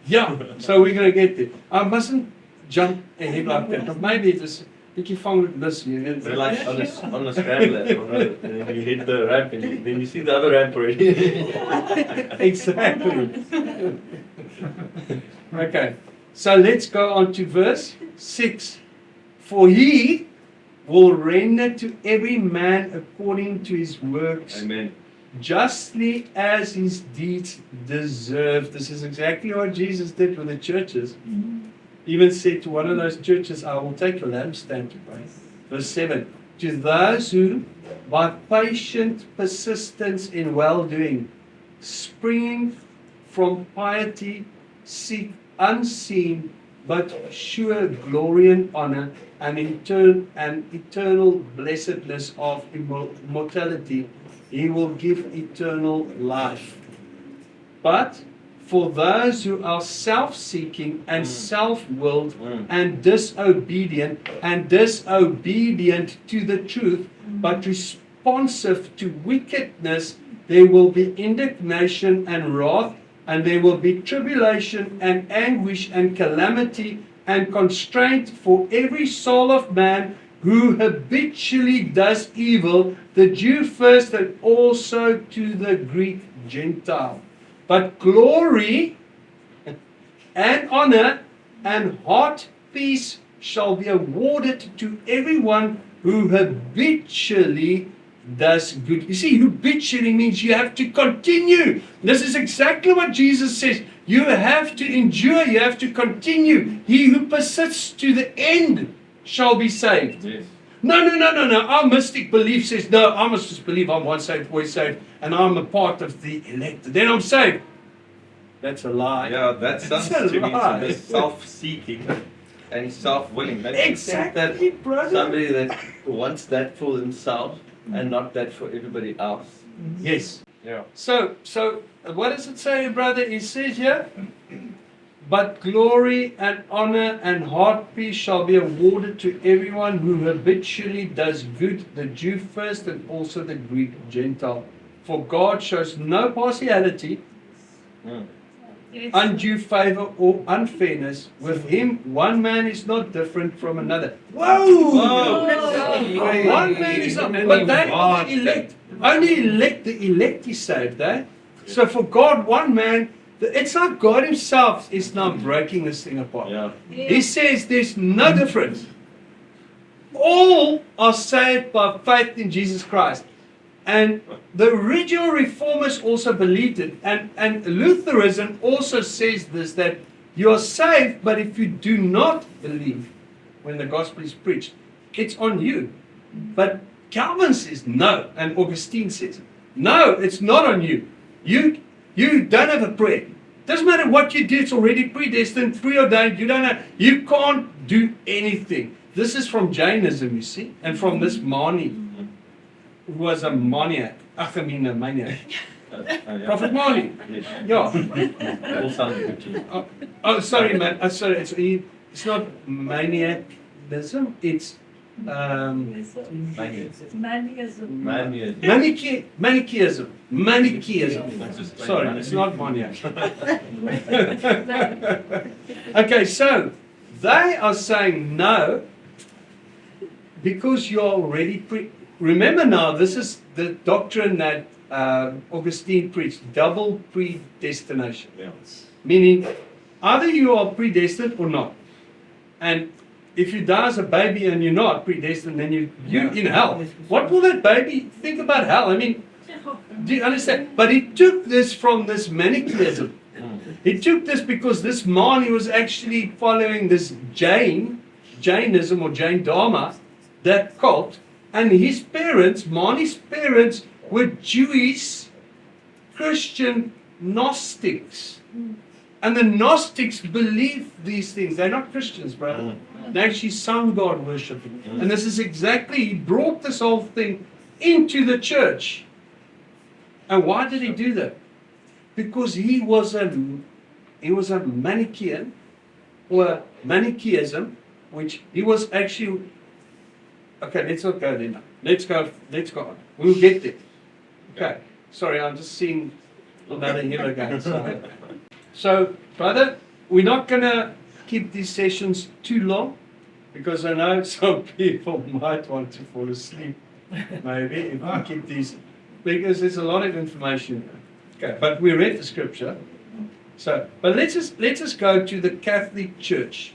Speaker 3: yeah, so we're going to get there. I mustn't jump ahead like that, but maybe just bietjie vang met this hier.
Speaker 4: We're like on a scrambler, and then you hit the ramp, and then you see the other ramp already.
Speaker 3: Exactly. Okay, so let's go on to verse 6. For he will render to every man according to his works,
Speaker 4: Amen.
Speaker 3: justly as his deeds deserve. This is exactly what Jesus did with the churches. Even said to one of those churches, I will take your lampstand to pray. Verse 7. To those who, by patient persistence in well-doing, springing from piety, seek unseen but sure glory and honor and eternal blessedness of immortality, he will give eternal life. But for those who are self-seeking and self-willed and disobedient to the truth, but responsive to wickedness, there will be indignation and wrath, and there will be tribulation and anguish and calamity and constraint for every soul of man who habitually does evil, the Jew first and also to the Greek Gentile. But glory and honor and heart peace shall be awarded to everyone who habitually does good. You see, habitually means you have to continue. This is exactly what Jesus says. You have to endure, you have to continue. He who persists to the end shall be saved.
Speaker 5: Yes.
Speaker 3: No. Our mystic belief says, no, I must just believe I'm once saved, always saved, and I'm a part of the elect. Then I'm saved. That's a lie.
Speaker 4: Yeah, that sounds
Speaker 3: It's a
Speaker 4: to me to
Speaker 3: lie.
Speaker 4: be self-seeking and self-willing. But
Speaker 3: Exactly,
Speaker 4: that
Speaker 3: brother.
Speaker 4: somebody that wants that for themselves and not that for everybody else.
Speaker 3: Yes.
Speaker 4: Yeah.
Speaker 3: So what does it say, brother? It says here, but glory and honor and heart peace shall be awarded to everyone who habitually does good, the Jew first and also the Greek Gentile. For God shows no partiality, undue favor or unfairness. With him, one man is not different from another. Whoa! One man is not, but they are the elect. Only the elect is saved, eh? So for God, one man, it's like God himself is now breaking this thing apart.
Speaker 5: Yeah.
Speaker 3: He says there's no difference. All are saved by faith in Jesus Christ. And the original reformers also believed it. And Lutheranism also says this, that you are saved, but if you do not believe when the gospel is preached, it's on you. But Calvin says no, and Augustine says, no, it's not on you. You don't have a prayer. Doesn't matter what you do, it's already predestined, preordained. You can't do anything. This is from Jainism, you see, and from this Mani, who was a maniac. A maniac.
Speaker 5: Yeah.
Speaker 3: Prophet Mani.
Speaker 5: Yes.
Speaker 3: Yeah.
Speaker 5: All sounds good to me.
Speaker 3: Oh, sorry, man. Sorry, it's not maniacism. It's
Speaker 5: Maniacism.
Speaker 3: Manichaeism. Sorry, it's not maniac. Okay, so they are saying no because you're already remember now, this is the doctrine that Augustine preached, double predestination.
Speaker 5: Yeah.
Speaker 3: Meaning, either you are predestined or not. And if you die as a baby and you're not predestined, then you're in hell. What will that baby think about hell? I mean, do you understand? But he took this from this Manichaeism. He took this because this Mani was actually following this Jainism or Jain Dharma, that cult, and his parents, Mani's parents, were Jewish Christian Gnostics. And the Gnostics believe these things. They're not Christians, brother. They actually sun God worshiping. And this is exactly, he brought this whole thing into the church. And why did he do that? Because he was a Manichaean, or Manichaeism, which he was actually. Okay, let's not go there now. Let's go on. We'll get there. Okay. Sorry, I'm just seeing another hill again. So, brother, we're not going to keep these sessions too long because I know some people might want to fall asleep, maybe, if we keep these, because there's a lot of information. Okay, but we read the scripture. So, but let's just go to the Catholic Church.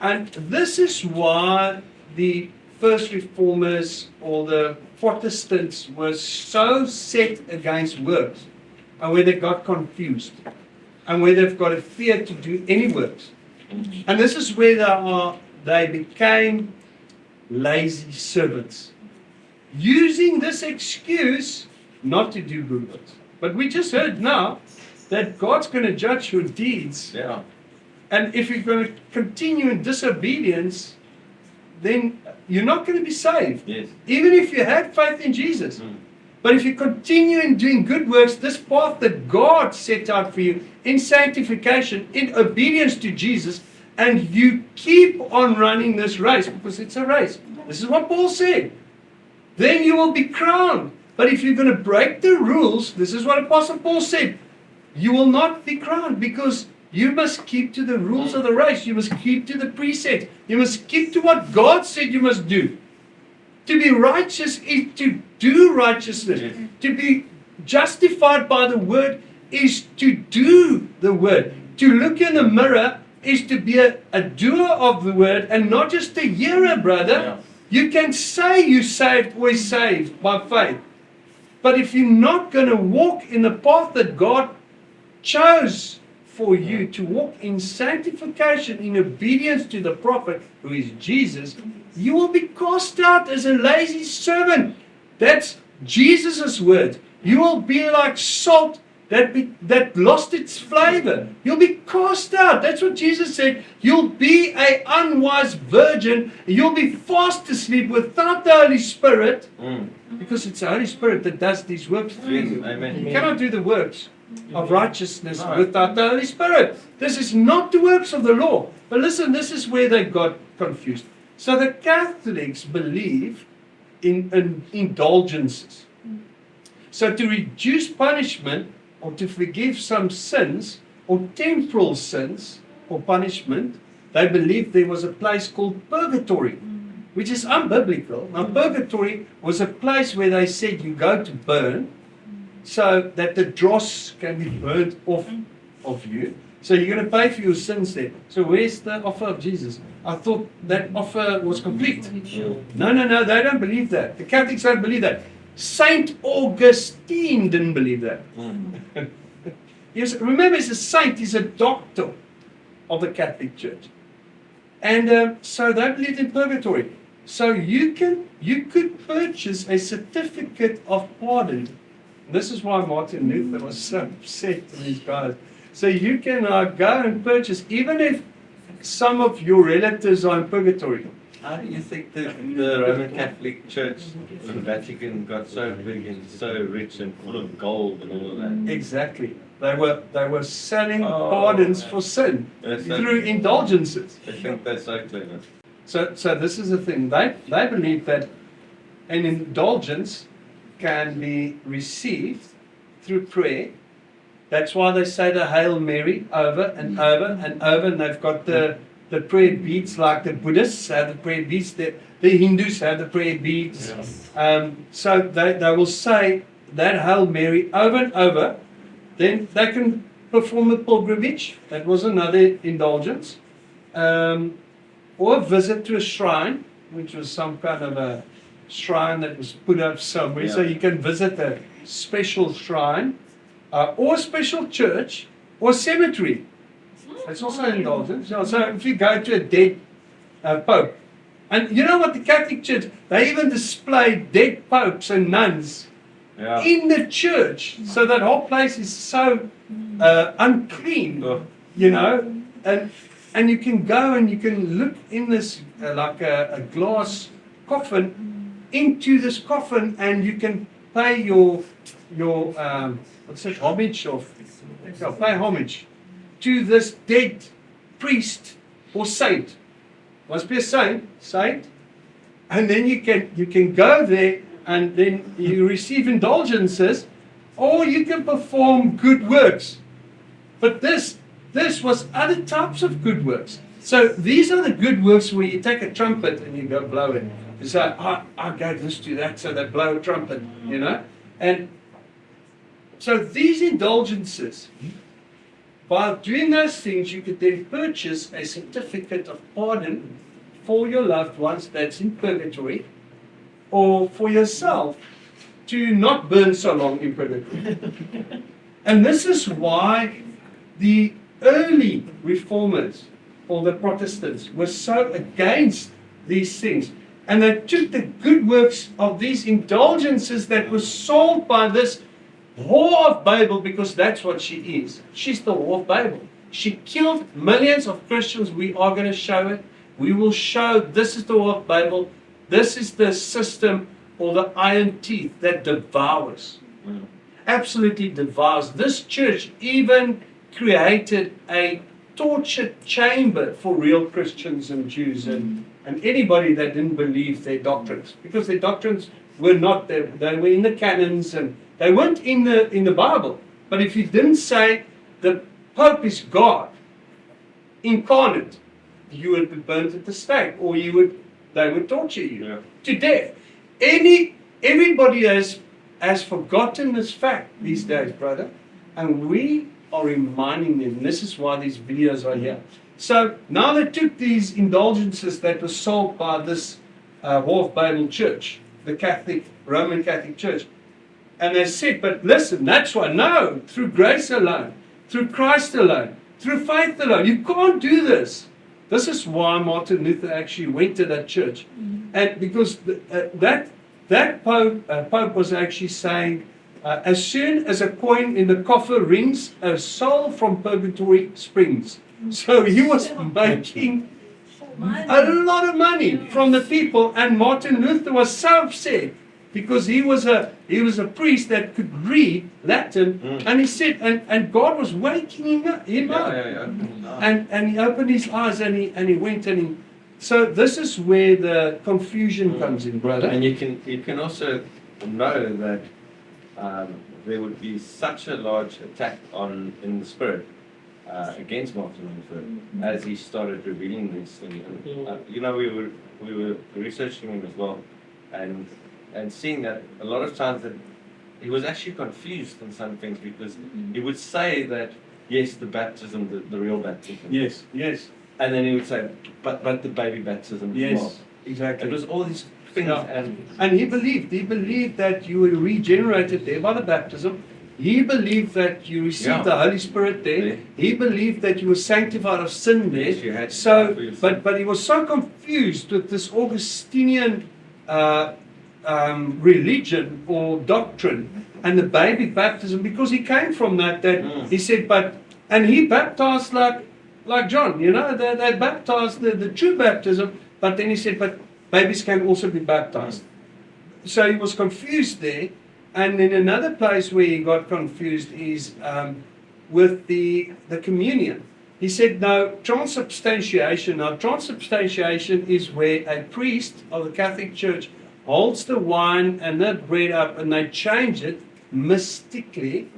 Speaker 3: And this is why the first reformers or the Protestants were so set against works, and where they got confused, and where they've got a fear to do any works. And this is where they became lazy servants, using this excuse not to do good works. But we just heard now that God's going to judge your deeds.
Speaker 4: Yeah.
Speaker 3: And if you're going to continue in disobedience, then you're not going to be saved.
Speaker 4: Yes.
Speaker 3: Even if you had faith in Jesus. But if you continue in doing good works, this path that God set out for you in sanctification, in obedience to Jesus, and you keep on running this race, because it's a race. This is what Paul said. Then you will be crowned. But if you're going to break the rules, this is what Apostle Paul said, you will not be crowned, because you must keep to the rules of the race. You must keep to the precepts. You must keep to what God said you must do. To be righteous is to do righteousness. To be justified by the word is to do the word. To look in the mirror is to be a doer of the word and not just a hearer, brother.
Speaker 4: Yeah.
Speaker 3: You can say you saved or saved by faith. But if you're not going to walk in the path that God chose for you to walk in sanctification, in obedience to the prophet, who is Jesus, you will be cast out as a lazy servant. That's Jesus' word. You will be like salt that lost its flavor. You'll be cast out. That's what Jesus said. You'll be an unwise virgin. You'll be fast asleep without the Holy Spirit, because it's the Holy Spirit that does these works through you.
Speaker 4: Amen.
Speaker 3: You cannot do the works of righteousness without the Holy Spirit. This is not the works of the law. But listen, this is where they got confused. So the Catholics believe in indulgences. So to reduce punishment, or to forgive some sins, or temporal sins, or punishment, they believed there was a place called purgatory, which is unbiblical. Now, purgatory was a place where they said you go to burn, so that the dross can be burnt off of you. So you're going to pay for your sins there. So where's the offer of Jesus? I thought that offer was complete. No, they don't believe that. The Catholics don't believe that. Saint Augustine didn't believe that. Remember, he's a saint, he's a doctor of the Catholic Church. And so they believed in purgatory. So you could purchase a certificate of pardon. This is why Martin Luther was so upset with these guys. So you can go and purchase, even if some of your relatives are in purgatory.
Speaker 4: How do you think the Roman Catholic Church in the Vatican got so big and so rich and full of gold and all of that?
Speaker 3: Exactly. They were selling pardons for sin through indulgences.
Speaker 4: I think that's so clever.
Speaker 3: So this is the thing. They believe that an indulgence can be received through prayer. That's why they say the Hail Mary over and over and over, and they've got the prayer beads, like the Buddhists have the prayer beads, the Hindus have the prayer beads.
Speaker 4: Yes.
Speaker 3: So they will say that Hail Mary over and over. Then they can perform a pilgrimage. That was another indulgence. Or a visit to a shrine, which was some kind of a shrine that was put up somewhere.
Speaker 4: Yeah.
Speaker 3: So you can visit a special shrine, or a special church, or cemetery. That's also an indulgence. So if you go to a dead pope, and you know what, the Catholic Church, they even display dead popes and nuns in the church, so that whole place is so unclean, you know, and you can go and you can look in this like a glass coffin, into this coffin, and you can pay your what's it, homage pay homage to this dead priest or saint. Must be a saint, and then you can go there, and then you receive indulgences, or you can perform good works. But this was other types of good works. So these are the good works where you take a trumpet and you go blow it. You say, I go this to that, so they blow a trumpet, you know. And so these indulgences, by doing those things, you could then purchase a certificate of pardon for your loved ones that's in purgatory, or for yourself to not burn so long in purgatory. And this is why the early reformers, or the Protestants, were so against these things. And they took the good works of these indulgences that were sold by this whore of Babel, because that's what she is. She's the whore of Babel. She killed millions of Christians. We are going to show it. We will show this is the whore of Babel. This is the system or the iron teeth that devours. Absolutely devours. This church even created a torture chamber for real Christians and Jews and anybody that didn't believe their doctrines, because their doctrines were not there. They were in the canons and they weren't in the Bible. But if you didn't say the Pope is God incarnate, you would be burnt at the stake, or they would torture you to death. Everybody has forgotten this fact these days, brother, and we are reminding them. This is why these videos are here. So now they took these indulgences that were sold by this Wharf Babel Church, the Roman Catholic Church, and they said, but listen, that's why, no, through grace alone, through Christ alone, through faith alone, you can't do this. This is why Martin Luther actually went to that church, and because that Pope was actually saying, as soon as a coin in the coffer rings, a soul from purgatory springs. So he was making a lot of money from the people, and Martin Luther was so upset because he was a priest that could read Latin, and he said, and God was waking him up, and he opened his eyes and he went and he. So this is where the confusion comes in, brother.
Speaker 4: And you can also know that there would be such a large attack in the spirit against Martin Luther as he started revealing these things. And, we were researching him as well, and seeing that a lot of times that he was actually confused in some things, because he would say that yes, the baptism, the real baptism.
Speaker 3: Yes.
Speaker 4: And then he would say, but the baby baptism as well.
Speaker 3: Yes, exactly.
Speaker 4: It was all these things.
Speaker 3: Yeah. And he believed that you were regenerated there by the baptism. He believed that you received the Holy Spirit there. He believed that you were sanctified of sin there.
Speaker 4: Yes, you had
Speaker 3: but he was so confused with this Augustinian religion or doctrine and the baby baptism, because he came from that he said, and he baptized like John, they baptized the true baptism, but then he said, but babies can also be baptized. So he was confused there. And then another place where he got confused is with the communion. He said, no, transubstantiation. Now, transubstantiation is where a priest of the Catholic Church holds the wine and the bread up, and they change it mystically.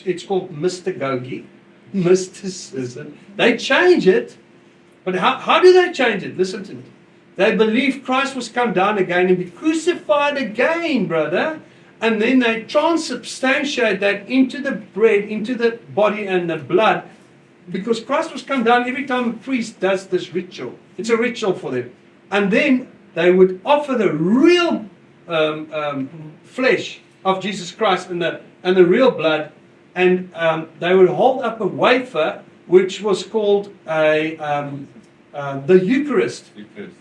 Speaker 3: It's called mystagogy, mysticism. They change it, but how do they change it? Listen to me. They believe Christ was come down again and be crucified again, brother. And then they transubstantiate that into the bread, into the body and the blood, because Christ was come down. Every time a priest does this ritual, it's a ritual for them. And then they would offer the real flesh of Jesus Christ and the real blood, and they would hold up a wafer, which was called the Eucharist.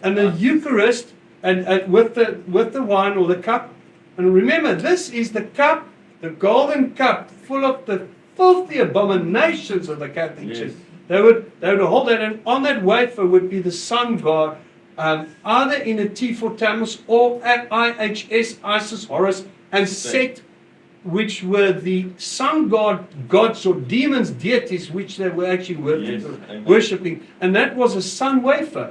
Speaker 3: And the Eucharist, and with the wine or the cup. And remember, this is the cup, the golden cup, full of the filthy abominations of the Catholic Church. They would hold that, and on that wafer would be the sun god, either in a T for Tammuz or at IHS, Isis, Horus, and Set, which were the sun gods or demons, deities, which they were actually worshipping. And that was a sun wafer,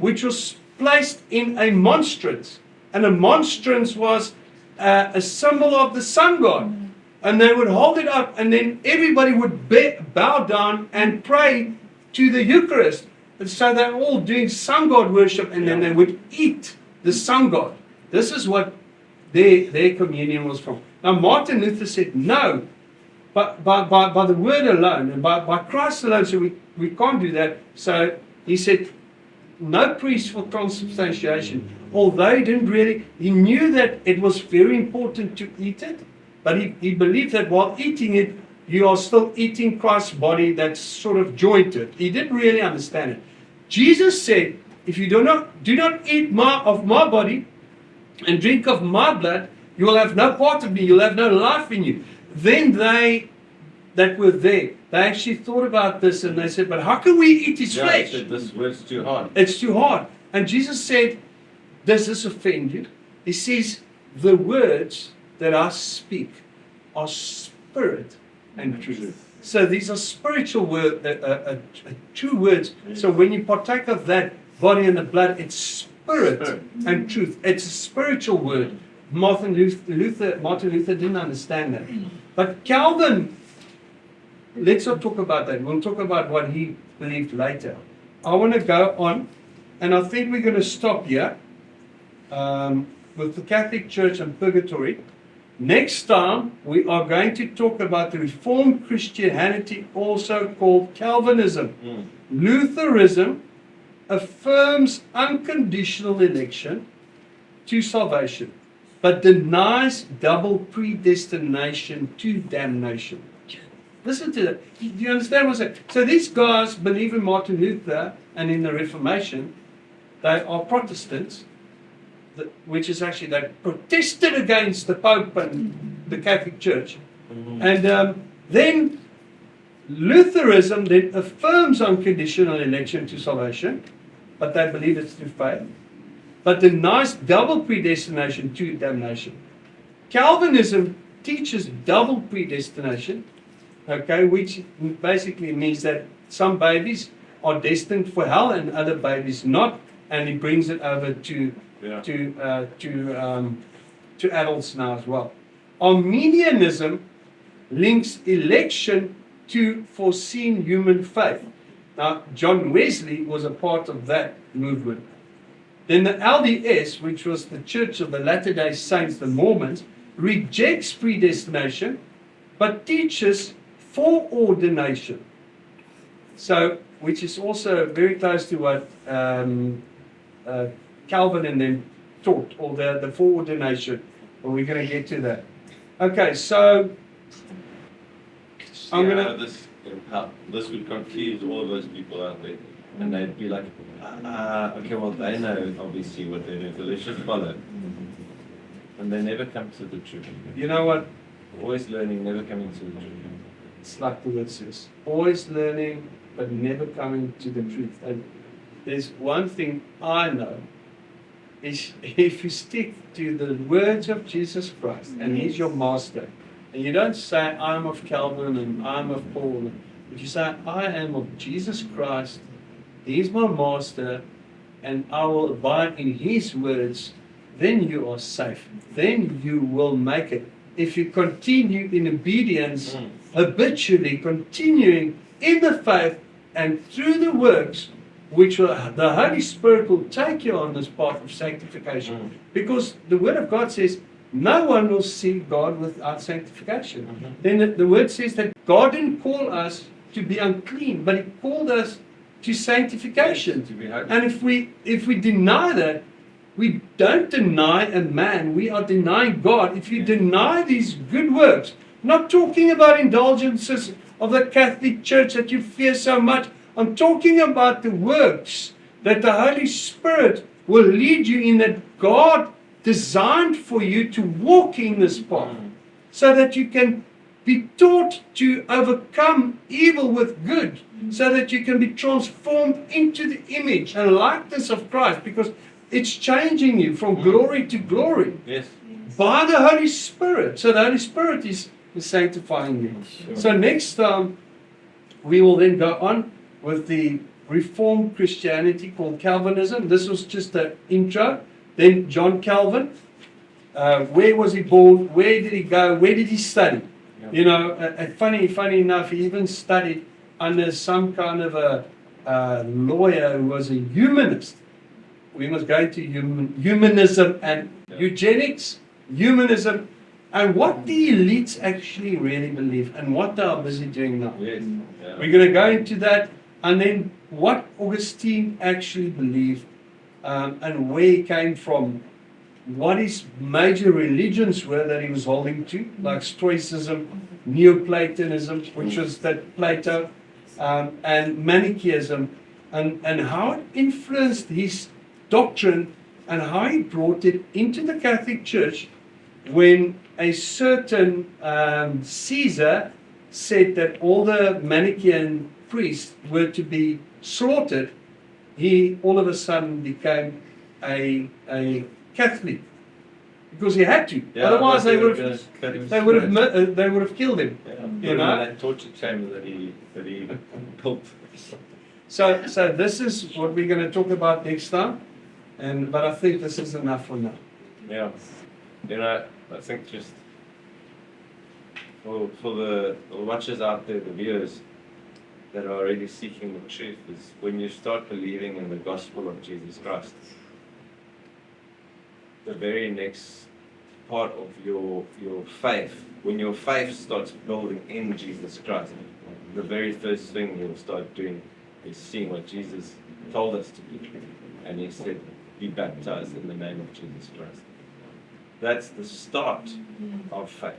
Speaker 3: which was placed in a monstrance. And a monstrance was a symbol of the sun god, and they would hold it up, and then everybody would bow down and pray to the Eucharist. And so they're all doing sun god worship, and then they would eat the sun god. This is what their communion was from. Now Martin Luther said no, but by the word alone and by Christ alone, so we can't do that. So he said, no priest for transubstantiation. Although he knew that it was very important to eat it, but he believed that while eating it, you are still eating Christ's body that's sort of jointed. He didn't really understand it. Jesus said, if you do not eat of my body and drink of my blood, you will have no part of me, you'll have no life in you. Then they that were there, they actually thought about this, and they said, but how can we eat his flesh?
Speaker 4: Said, this word's too hard.
Speaker 3: It's too hard. And Jesus said, does this offend you? He says, the words that I speak are spirit and truth. So these are spiritual words, true words. So when you partake of that body and the blood, it's spirit and truth. It's a spiritual word. Martin Luther didn't understand that. But Calvin, let's not talk about that. We'll talk about what he believed later. I want to go on, and I think we're going to stop here with the Catholic Church and purgatory. Next time, we are going to talk about the Reformed Christianity, also called Calvinism. Lutheranism affirms unconditional election to salvation, but denies double predestination to damnation. Listen to that. Do you understand what I'm saying? So these guys believe in Martin Luther and in the Reformation. They are Protestants, which is actually, they protested against the Pope and the Catholic Church. And then Lutheranism then affirms unconditional election to salvation, but they believe it's through faith, but denies double predestination to damnation. Calvinism teaches double predestination, okay, which basically means that some babies are destined for hell and other babies not, and he brings it over to adults now as well. Arminianism links election to foreseen human faith. Now, John Wesley was a part of that movement. Then the LDS, which was the Church of the Latter-day Saints, the Mormons, rejects predestination, but teaches foreordination. So, which is also very close to what Calvin and them taught, or the foreordination. But we're going to get to that. Okay, so I'm going to.
Speaker 4: This would confuse all of those people out there, and they'd be like, okay, well, they know obviously what they do, so let's just follow. And they never come to the truth.
Speaker 3: You know what?
Speaker 4: Always learning, never coming to the truth.
Speaker 3: It's like the word says, always learning, but never coming to the truth. And there's one thing I know, is if you stick to the words of Jesus Christ, and He's your master, and you don't say, I'm of Calvin and I'm of Paul, but you say, I am of Jesus Christ, He's my master, and I will abide in His words, then you are safe. Then you will make it. If you continue in obedience, habitually continuing in the faith and through the works, which the Holy Spirit will take you on this path of sanctification. Because the Word of God says, no one will see God without sanctification. Then the Word says that God didn't call us to be unclean, but He called us to sanctification. And if we deny that, we don't deny a man, we are denying God. If you deny these good works, not talking about indulgences of the Catholic Church that you fear so much, I'm talking about the works that the Holy Spirit will lead you in, that God designed for you to walk in this path, so that you can be taught to overcome evil with good, so that you can be transformed into the image and likeness of Christ, because it's changing you from glory to glory.
Speaker 4: Yes.
Speaker 3: By the Holy Spirit. So the Holy Spirit is sanctifying you.
Speaker 4: Sure.
Speaker 3: So next time we will then go on with the Reformed Christianity called Calvinism. This was just the intro. Then John Calvin. Where was he born? Where did he go? Where did he study?
Speaker 4: Yeah.
Speaker 3: You know, funny enough, he even studied under some kind of a lawyer who was a humanist. We must go to humanism and eugenics, humanism, and what the elites actually really believe and what they are busy doing now.
Speaker 4: Yes. Yeah.
Speaker 3: We're going to go into that, and then what Augustine actually believed, and where he came from, what his major religions were that he was holding to, like Stoicism, Neoplatonism, which was that Plato, and Manichaeism, and how it influenced his doctrine and how he brought it into the Catholic Church when a certain Caesar said that all the Manichaean priests were to be slaughtered. He all of a sudden became a Catholic, because he had to.
Speaker 4: Yeah,
Speaker 3: Otherwise,
Speaker 4: but
Speaker 3: they would
Speaker 4: gonna
Speaker 3: have
Speaker 4: cut him
Speaker 3: they would have
Speaker 4: straight.
Speaker 3: they would have killed him.
Speaker 4: Yeah,
Speaker 3: You
Speaker 4: put him
Speaker 3: know?
Speaker 4: in that torture chamber that he built.
Speaker 3: So this is what we're going to talk about next time, but I think this is enough for now.
Speaker 4: Yeah. You know, I think just for the watchers out there, the viewers that are really seeking the truth, is when you start believing in the gospel of Jesus Christ, the very next part of your faith, when your faith starts building in Jesus Christ, the very first thing you'll start doing is seeing what Jesus told us to do. And he said, be baptized in the name of Jesus Christ. That's the start of faith,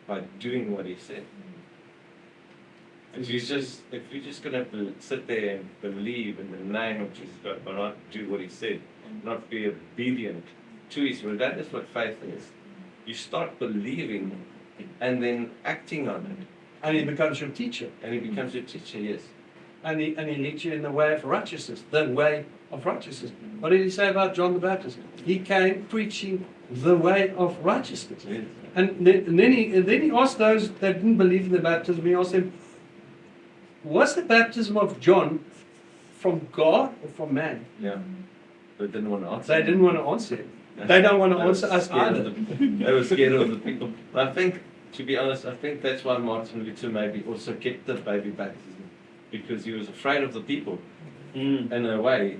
Speaker 4: by doing what he said. If you're just going to sit there and believe in the name of Jesus Christ, but not do what he said, not be obedient to his word, that is what faith is. You start believing and then acting on it.
Speaker 3: And he becomes your teacher.
Speaker 4: And he becomes your teacher, yes.
Speaker 3: And he leads you in the way of righteousness, the way of righteousness. What did he say about John the Baptist? He came preaching the way of righteousness.
Speaker 4: Yes.
Speaker 3: And then he asked those that didn't believe in the baptism, he asked them, was the baptism of John from God or from man?
Speaker 4: Yeah. They didn't want to answer.
Speaker 3: They didn't want to answer it. They don't want to answer us either.
Speaker 4: They were scared of the people. I think, to be honest, I think that's why Martin Luther maybe also kept the baby baptism, because he was afraid of the people. In a way,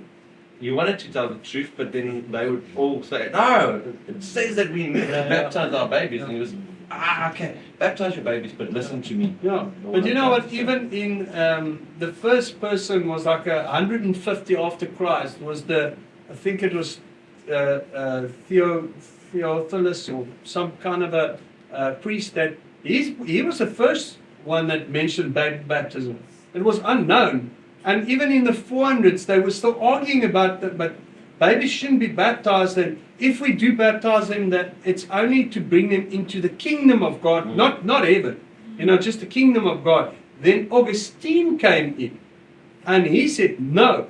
Speaker 4: he wanted to tell the truth, but then they would all say, no, it says that we baptize our babies. And he was, okay, baptize your babies, but listen to me.
Speaker 3: Yeah, but you know what? Even in the first person was like 150 after Christ. Was I think it was Theophilus or some kind of a priest that he was the first one that mentioned baby baptism. It was unknown, and even in the 400s they were still arguing about that. But babies shouldn't be baptized, and if we do baptize them, that it's only to bring them into the kingdom of God, not heaven, just the kingdom of God. Then Augustine came in, and he said, no,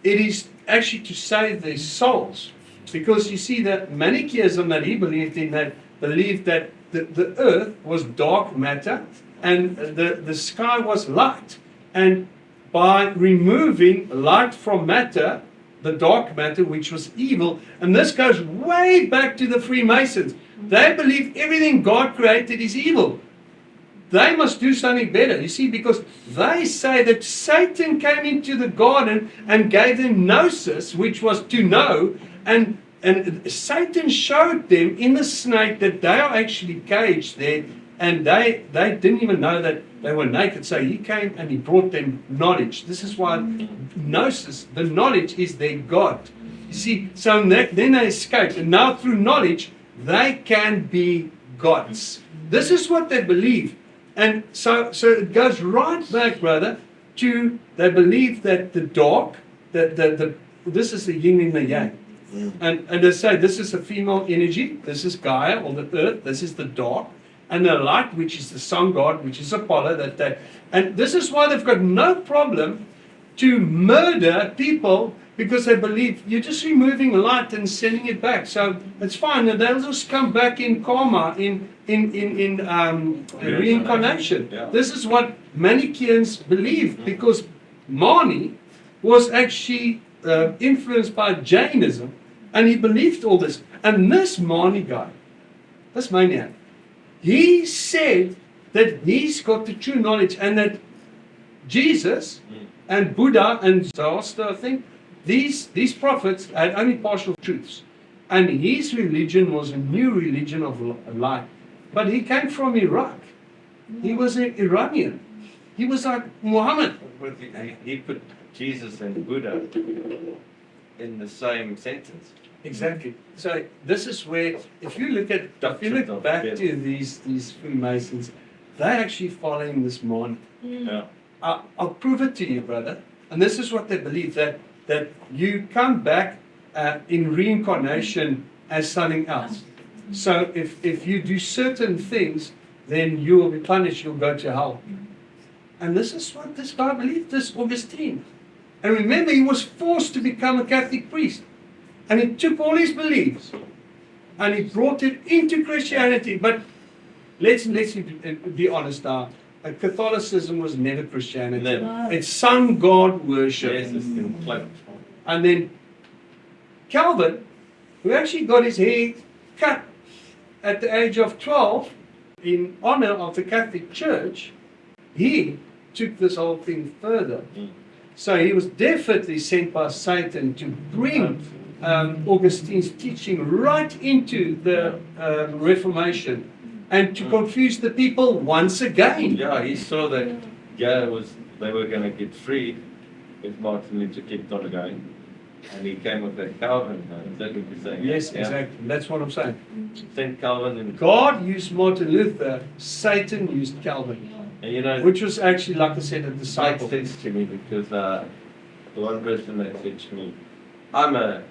Speaker 3: it is actually to save their souls. Because you see, that Manichaeism that he believed in, that believed that the earth was dark matter and the sky was light. And by removing light from matter, the dark matter, which was evil, and this goes way back to the Freemasons. They believe everything God created is evil. They must do something better, you see, because they say that Satan came into the garden and gave them gnosis, which was to know, and Satan showed them in the snake that they are actually caged there, and they didn't even know that they were naked. So he came and he brought them knowledge. This is why gnosis, the knowledge, is their God. You see, so then they escaped, and now through knowledge they can be gods. This is what they believe. And so it goes right back, brother, to they believe that the dark, this is the yin and the yang. And they say this is a female energy, this is Gaia or the earth, this is the dark, and the light, which is the sun god, which is Apollo. And this is why they've got no problem to murder people, because they believe you're just removing light and sending it back. So it's fine, and they'll just come back in karma, in reincarnation.
Speaker 4: Yeah.
Speaker 3: This is what Manichaeans believe, because Mani was actually influenced by Jainism, and he believed all this. And this Mani guy, this maniac, he said that he's got the true knowledge, and that Jesus and Buddha and Zoroaster, I think, these prophets had only partial truths. And his religion was a new religion of light. But he came from Iraq. He was an Iranian. He was like Muhammad.
Speaker 4: But he put Jesus and Buddha in the same sentence.
Speaker 3: Exactly. So this is where, if you look back to these Freemasons, they're actually following this man.
Speaker 4: Yeah.
Speaker 3: I'll prove it to you, brother. And this is what they believe, that you come back in reincarnation as something else. So if you do certain things, then you will be punished, you'll go to hell. And this is what this guy believed, this Augustine. And remember, he was forced to become a Catholic priest. And he took all his beliefs and he brought it into Christianity. But let's be honest now. Catholicism was never Christianity.
Speaker 4: Never.
Speaker 3: It's sun god worship.
Speaker 4: Yes, it's been close.
Speaker 3: And then Calvin, who actually got his hair cut at the age of 12 in honor of the Catholic Church, he took this whole thing further. So he was definitely sent by Satan to bring Augustine's teaching right into the Reformation and to confuse the people once again.
Speaker 4: Yeah, he saw that they were going to get free if Martin Luther kept on going. And he came with that Calvin. Is that what you're saying?
Speaker 3: Yes,
Speaker 4: Yeah.
Speaker 3: exactly. That's what I'm saying.
Speaker 4: Saint Calvin and
Speaker 3: God used Martin Luther, Satan used Calvin,
Speaker 4: you know,
Speaker 3: which was actually, like I said, a
Speaker 4: makes
Speaker 3: disciple.
Speaker 4: sense to me because the one person that said to me, I'm a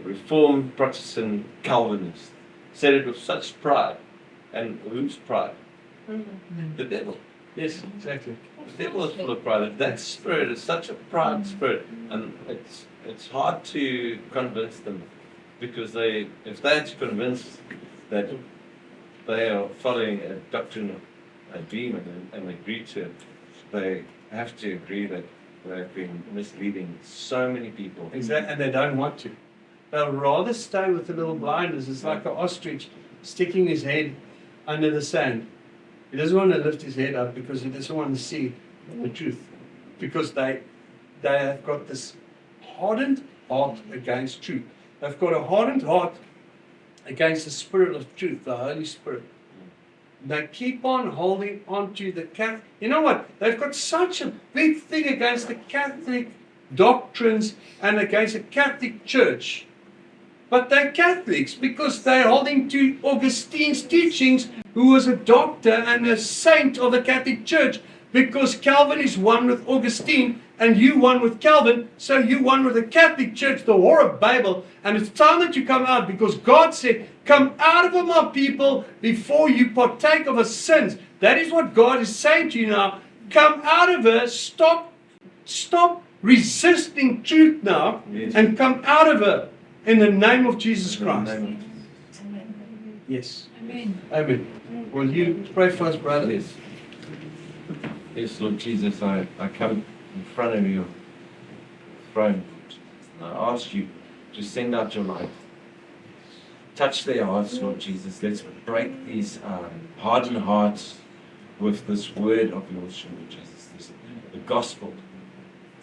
Speaker 4: Reformed Protestant Calvinist, said it with such pride. And whose pride? The devil.
Speaker 3: Yes, exactly.
Speaker 4: The devil is full of pride. That spirit is such a proud spirit, and it's hard to convince them because if they're to convince that they are following a doctrine of a demon and agree to it, they have to agree that they've been misleading so many people.
Speaker 3: Exactly, and they don't want to. They'll rather stay with the little blinders. It's like an ostrich sticking his head under the sand. He doesn't want to lift his head up because he doesn't want to see the truth. Because they have got this hardened heart against truth. They've got a hardened heart against the Spirit of truth, the Holy Spirit. They keep on holding on to the Catholic. You know what? They've got such a big thing against the Catholic doctrines and against the Catholic Church. But they're Catholics because they're holding to Augustine's teachings, who was a doctor and a saint of the Catholic Church. Because Calvin is one with Augustine and you one with Calvin, so you one with the Catholic Church, the War of Babel. And it's time that you come out because God said, come out of her, my people, before you partake of her sins. That is what God is saying to you now. Come out of her, stop resisting truth now,
Speaker 4: Yes.
Speaker 3: and come out of her in the name of Jesus Christ.
Speaker 4: Amen.
Speaker 3: Yes.
Speaker 6: Amen.
Speaker 3: Amen. Will you pray for us, brother?
Speaker 4: Yes. Yes, Lord Jesus, I come in front of your throne and I ask you to send out your light. Touch their hearts, Lord Jesus. Let's break these hardened hearts with this word of yours, Lord Jesus, the gospel.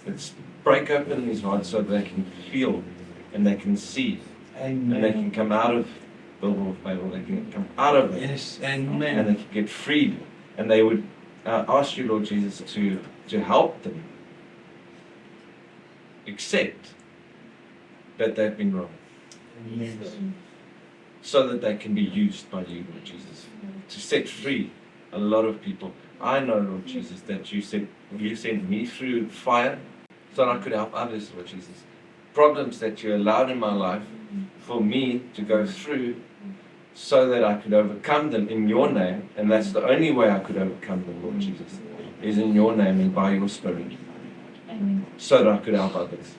Speaker 4: Let's break open these hearts so they can feel and they can see and they can come out of the War of Babel. They can come out of it.
Speaker 3: Yes.
Speaker 4: And
Speaker 3: Amen.
Speaker 4: they could get freed, and they would ask you, Lord Jesus, to help them accept that they've been wrong, so that they can be used by you, Lord Jesus, to set free a lot of people. I know, Lord Jesus, that you sent me through fire so that I could help others, Lord Jesus. Problems that you allowed in my life for me to go through so that I could overcome them in your name, and that's the only way I could overcome them, Lord Jesus, is in your name and by your Spirit, so that I could help others.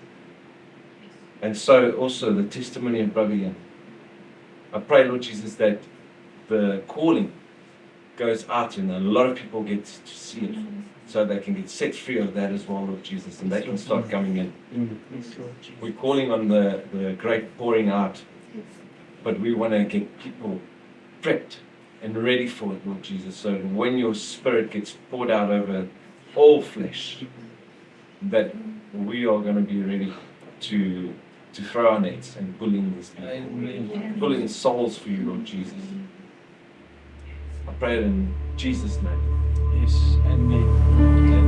Speaker 4: And so also the testimony of Brother Ian. I pray, Lord Jesus, that the calling goes out and a lot of people get to see it, so they can get set free of that as well, Lord Jesus, and they can start coming in. We're calling on the great pouring out, but we want to get people prepped and ready for it, Lord Jesus, so that when your Spirit gets poured out over all flesh, that we are going to be ready to throw our nets and pull in these people, pull in souls for you, Lord Jesus. I pray it in Jesus' name.
Speaker 3: Yes. Amen.